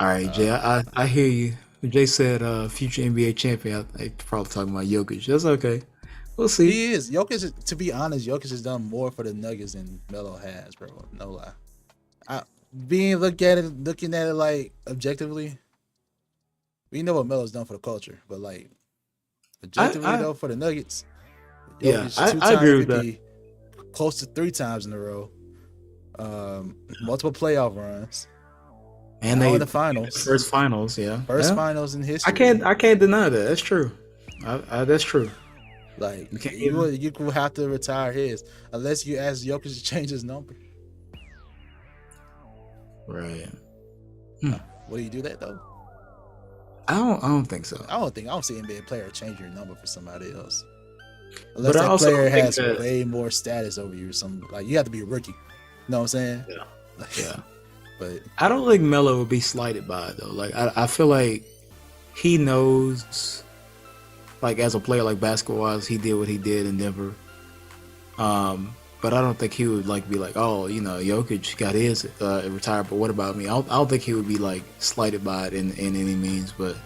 all right, Jay. I hear you. Jay said future NBA champion. I probably talking about Jokic. That's okay. We'll see. He is. Jokic, to be honest, Jokic has done more for the Nuggets than Melo has, bro. No lie. looking at it like objectively, we know what Melo's done for the culture, but like objectively though, for the Nuggets, Jokic, I agree with MVP, close to 3 times in a row, multiple playoff runs, and now they in the finals, first finals, finals in history. I can't deny that. That's true. That's true. Like you will have to retire his unless you ask Jokic to change his number. Right. Will you do that though? I don't think so. I don't see NBA player change your number for somebody else. Unless that also player has that, way more status over you or something. Like you have to be a rookie. You know what I'm saying? Yeah. Like, yeah. But I don't think Melo would be slighted by it though. Like I feel like he knows, like as a player, like basketball wise, he did what he did in Denver. But I don't think he would like be like, oh, you know, Jokic got his retired, but what about me? I don't think he would be like slighted by it in any means. But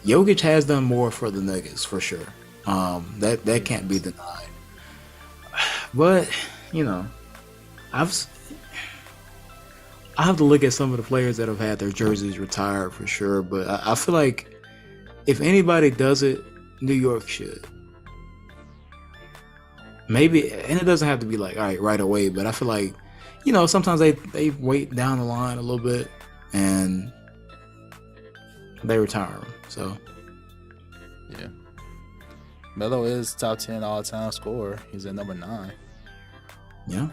Jokic has done more for the Nuggets for sure. That can't be denied. But you know, I have to look at some of the players that have had their jerseys retired for sure. But I feel like if anybody does it, New York should. Maybe, and it doesn't have to be like, all right away, but I feel like, you know, sometimes they wait down the line a little bit and they retire them. So, yeah. Melo is top 10 all-time scorer. He's at number 9. Yeah.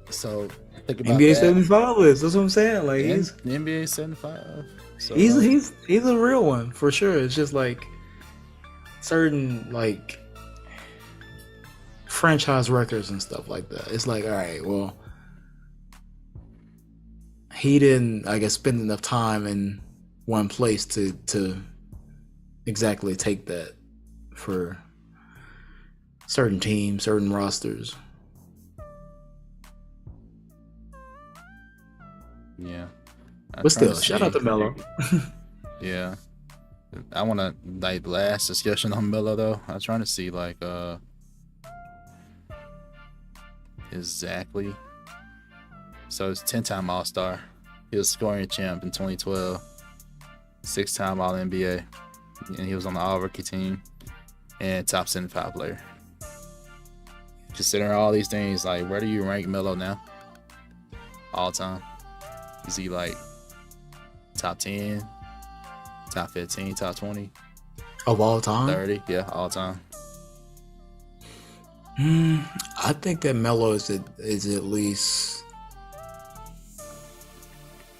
So think about NBA that. 75 list. That's what I'm saying. Like the NBA 75. So he's a real one for sure. It's just like certain like franchise records and stuff like that. It's like, all right, well, he didn't, I guess, spend enough time in one place to exactly take that for certain teams, certain rosters. Yeah. But still, shout out to Melo. Yeah. I want to, like, last discussion on Melo, though. I was trying to see, like, exactly. So it's 10-time All-Star. He was scoring champ in 2012. 6-time All-NBA. And he was on the All-Rookie team. And top 75 player. Considering all these things, like, where do you rank Melo now? All time? Is he, like, top 10? Top 15? Top 20? Of all time? 30? Yeah, all time. I think that Melo is at least,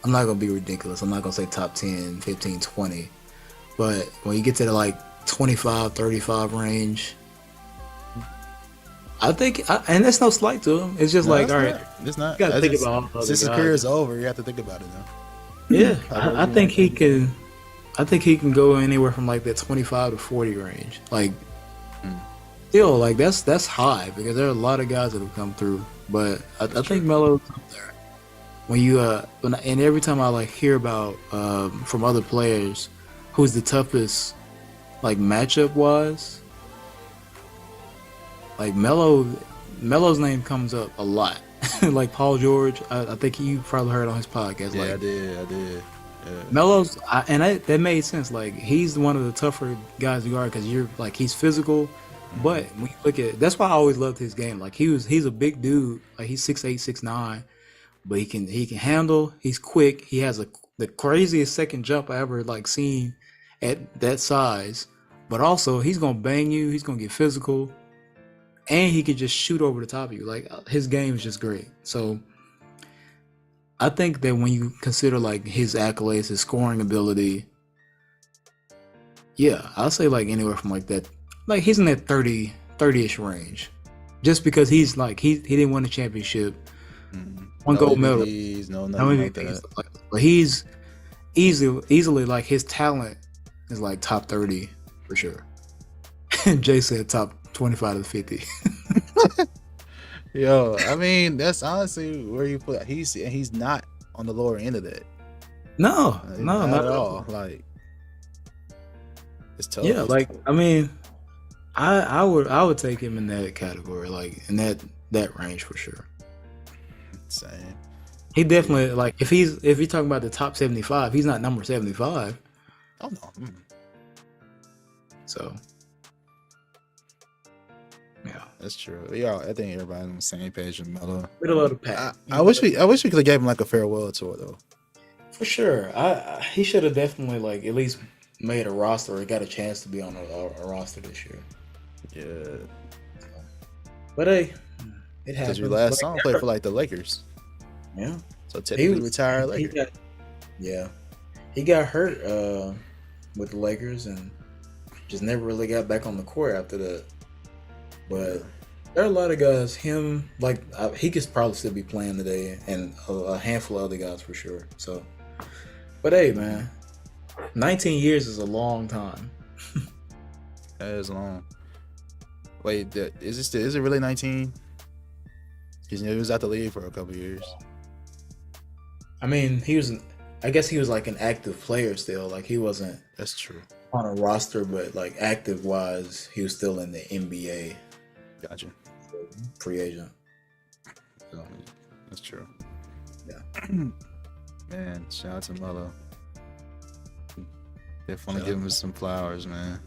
I'm not going to be ridiculous. I'm not going to say top 10, 15, 20. But when you get to the like 25, 35 range, I think, and that's no slight to him. It's just like, all right, it's not. You got to think about all since his career is over, you have to think about it now. Yeah, I think he can. I think he can go anywhere from like that 25 to 40 range. Like, still, like that's high because there are a lot of guys that have come through. But I think Melo's up there. When you and every time I like hear about from other players who's the toughest like matchup wise, like Melo's name comes up a lot. Like Paul George, I think you probably heard on his podcast. Yeah, like, I did. Yeah. Melo's, that made sense. Like he's one of the tougher guys to guard because you're like he's physical, but when you look at, that's why I always loved his game. Like he's a big dude. Like he's 6'8", 6'9", but he can handle. He's quick. He has the craziest second jump I ever like seen at that size. But also he's gonna bang you. He's gonna get physical, and he could just shoot over the top of you. Like his game is just great. So I think that when you consider like his accolades, his scoring ability, yeah, I'll say like anywhere from like that, like he's in that 30-ish range, just because he's like he didn't win a championship, one gold medal, nothing like that. But he's easily like his talent is like top 30 for sure. Jay said top 25 to 50. Yo, I mean, that's honestly where you put. He's not on the lower end of that. No, not at all. Like, it's tough. Yeah, like I mean, I would take him in that category, like in that range for sure. Same. He definitely like if you're talking about the top 75, he's not number 75. Oh no. So yeah, That's true. Yeah, I think everybody on the same page with Melo. middle of the pack. I wish we could have gave him like a farewell tour though. For sure. He should have definitely like at least made a roster or got a chance to be on a roster this year. Yeah. But hey, it Because happens. your last song played for like the Lakers. Yeah. So technically retired He Lakers. he got hurt with the Lakers and just never really got back on the court after that. But there are a lot of guys. Him like he could probably still be playing today, and a handful of other guys for sure. So, but hey, man, 19 years is a long time. That is long. Wait, is it really 19? Because he was out the league for a couple years. I mean, I guess he was like an active player still. Like he wasn't That's true. on a roster, but like active wise, he was still in the NBA. Gotcha. Free agent. So That's true. yeah. Man, shout out to Melo. Definitely give him some flowers, man.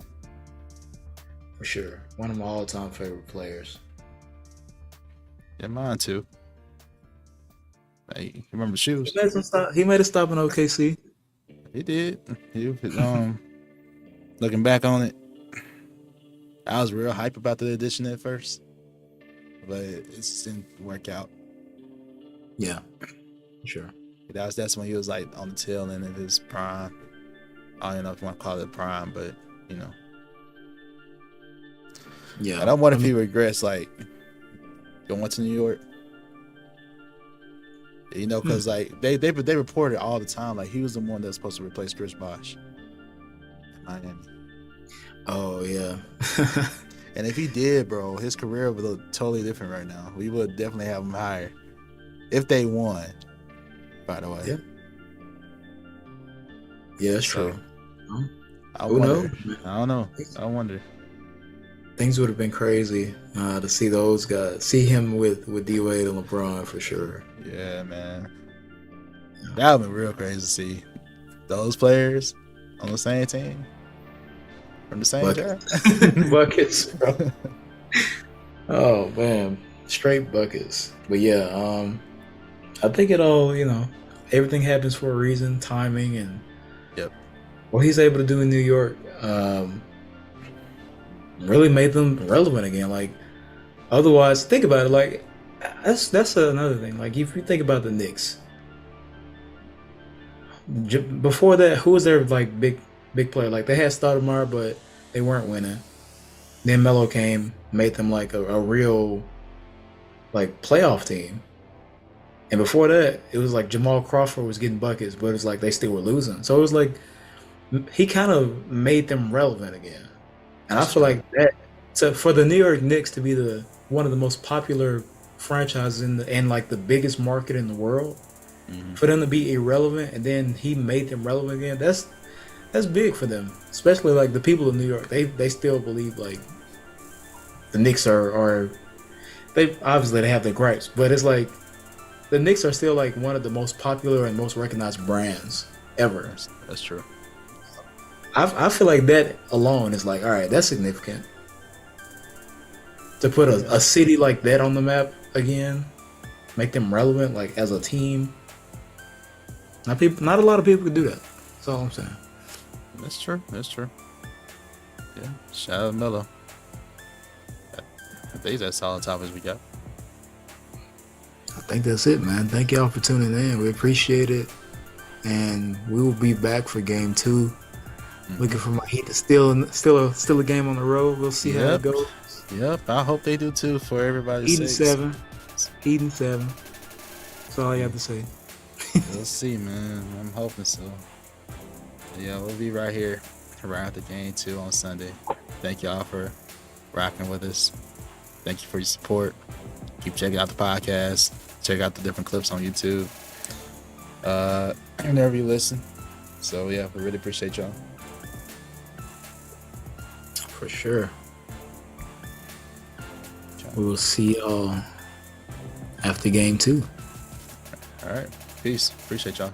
For sure. One of my all-time favorite players. Yeah, mine too. Hey, you remember the shoes? He made a stop in OKC. He did. Looking back on it, I was real hype about the addition at first, but it just didn't work out. Yeah, sure. That's when he was like on the tail end of his prime. I don't know if you want to call it prime, but you know. Yeah. And I wonder if he regrets like going to New York. You know, because like they reported all the time like he was the one that's supposed to replace Chris Bosh in Miami. Oh yeah. And if he did, bro, his career would look totally different right now. We would definitely have him higher if they won. By the way. Yeah. Yeah, that's So, true. I Who wonder. knows? I don't know. I wonder. Things would have been crazy to see those guys, see him with D Wade and LeBron for sure. Yeah, man. That would be real crazy to see those players on the same team from the same draft. Buckets, bro. Oh man, straight buckets. But yeah, I think it all, everything happens for a reason, timing, and Yep. what he's able to do in New York really made them relevant again. Like, otherwise, think about it. Like, that's another thing. Like, if you think about the Knicks, before that, who was their like big player? Like, they had Stoudemire, but they weren't winning. Then Melo came, made them like a real like playoff team. And before that, it was like Jamal Crawford was getting buckets, but it was like they still were losing. So it was like he kind of made them relevant again. And I feel like that for the New York Knicks to be one of the most popular franchises and like the biggest market in the world, for them to be irrelevant and then he made them relevant again, that's big for them. Especially like the people of New York, they still believe like the Knicks are they obviously they have their gripes, but it's like the Knicks are still like one of the most popular and most recognized brands ever. That's true. I feel like that alone is like, all right, that's significant. To put a city like that on the map again, make them relevant like as a team. Not a lot of people could do that. That's all I'm saying. That's true. Yeah. Shout out Melo. I think that's all the topics we got. I think that's it, man. Thank y'all for tuning in. We appreciate it. And we will be back for game 2. Looking for my Heat to still a game on the road. We'll see how it goes. Yep, I hope they do too for everybody's Heat sake. 7. That's all you have to say. We'll see, man. I'm hoping so. Yeah, we'll be right here right after game 2 on Sunday. Thank y'all for rocking with us. Thank you for your support. Keep checking out the podcast. Check out the different clips on YouTube. Whenever you listen. So yeah, we really appreciate y'all. For sure. We will see y'all after game 2. All All right. Peace. Appreciate y'all.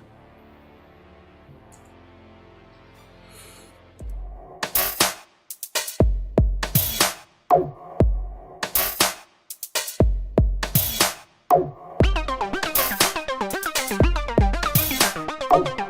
Oh.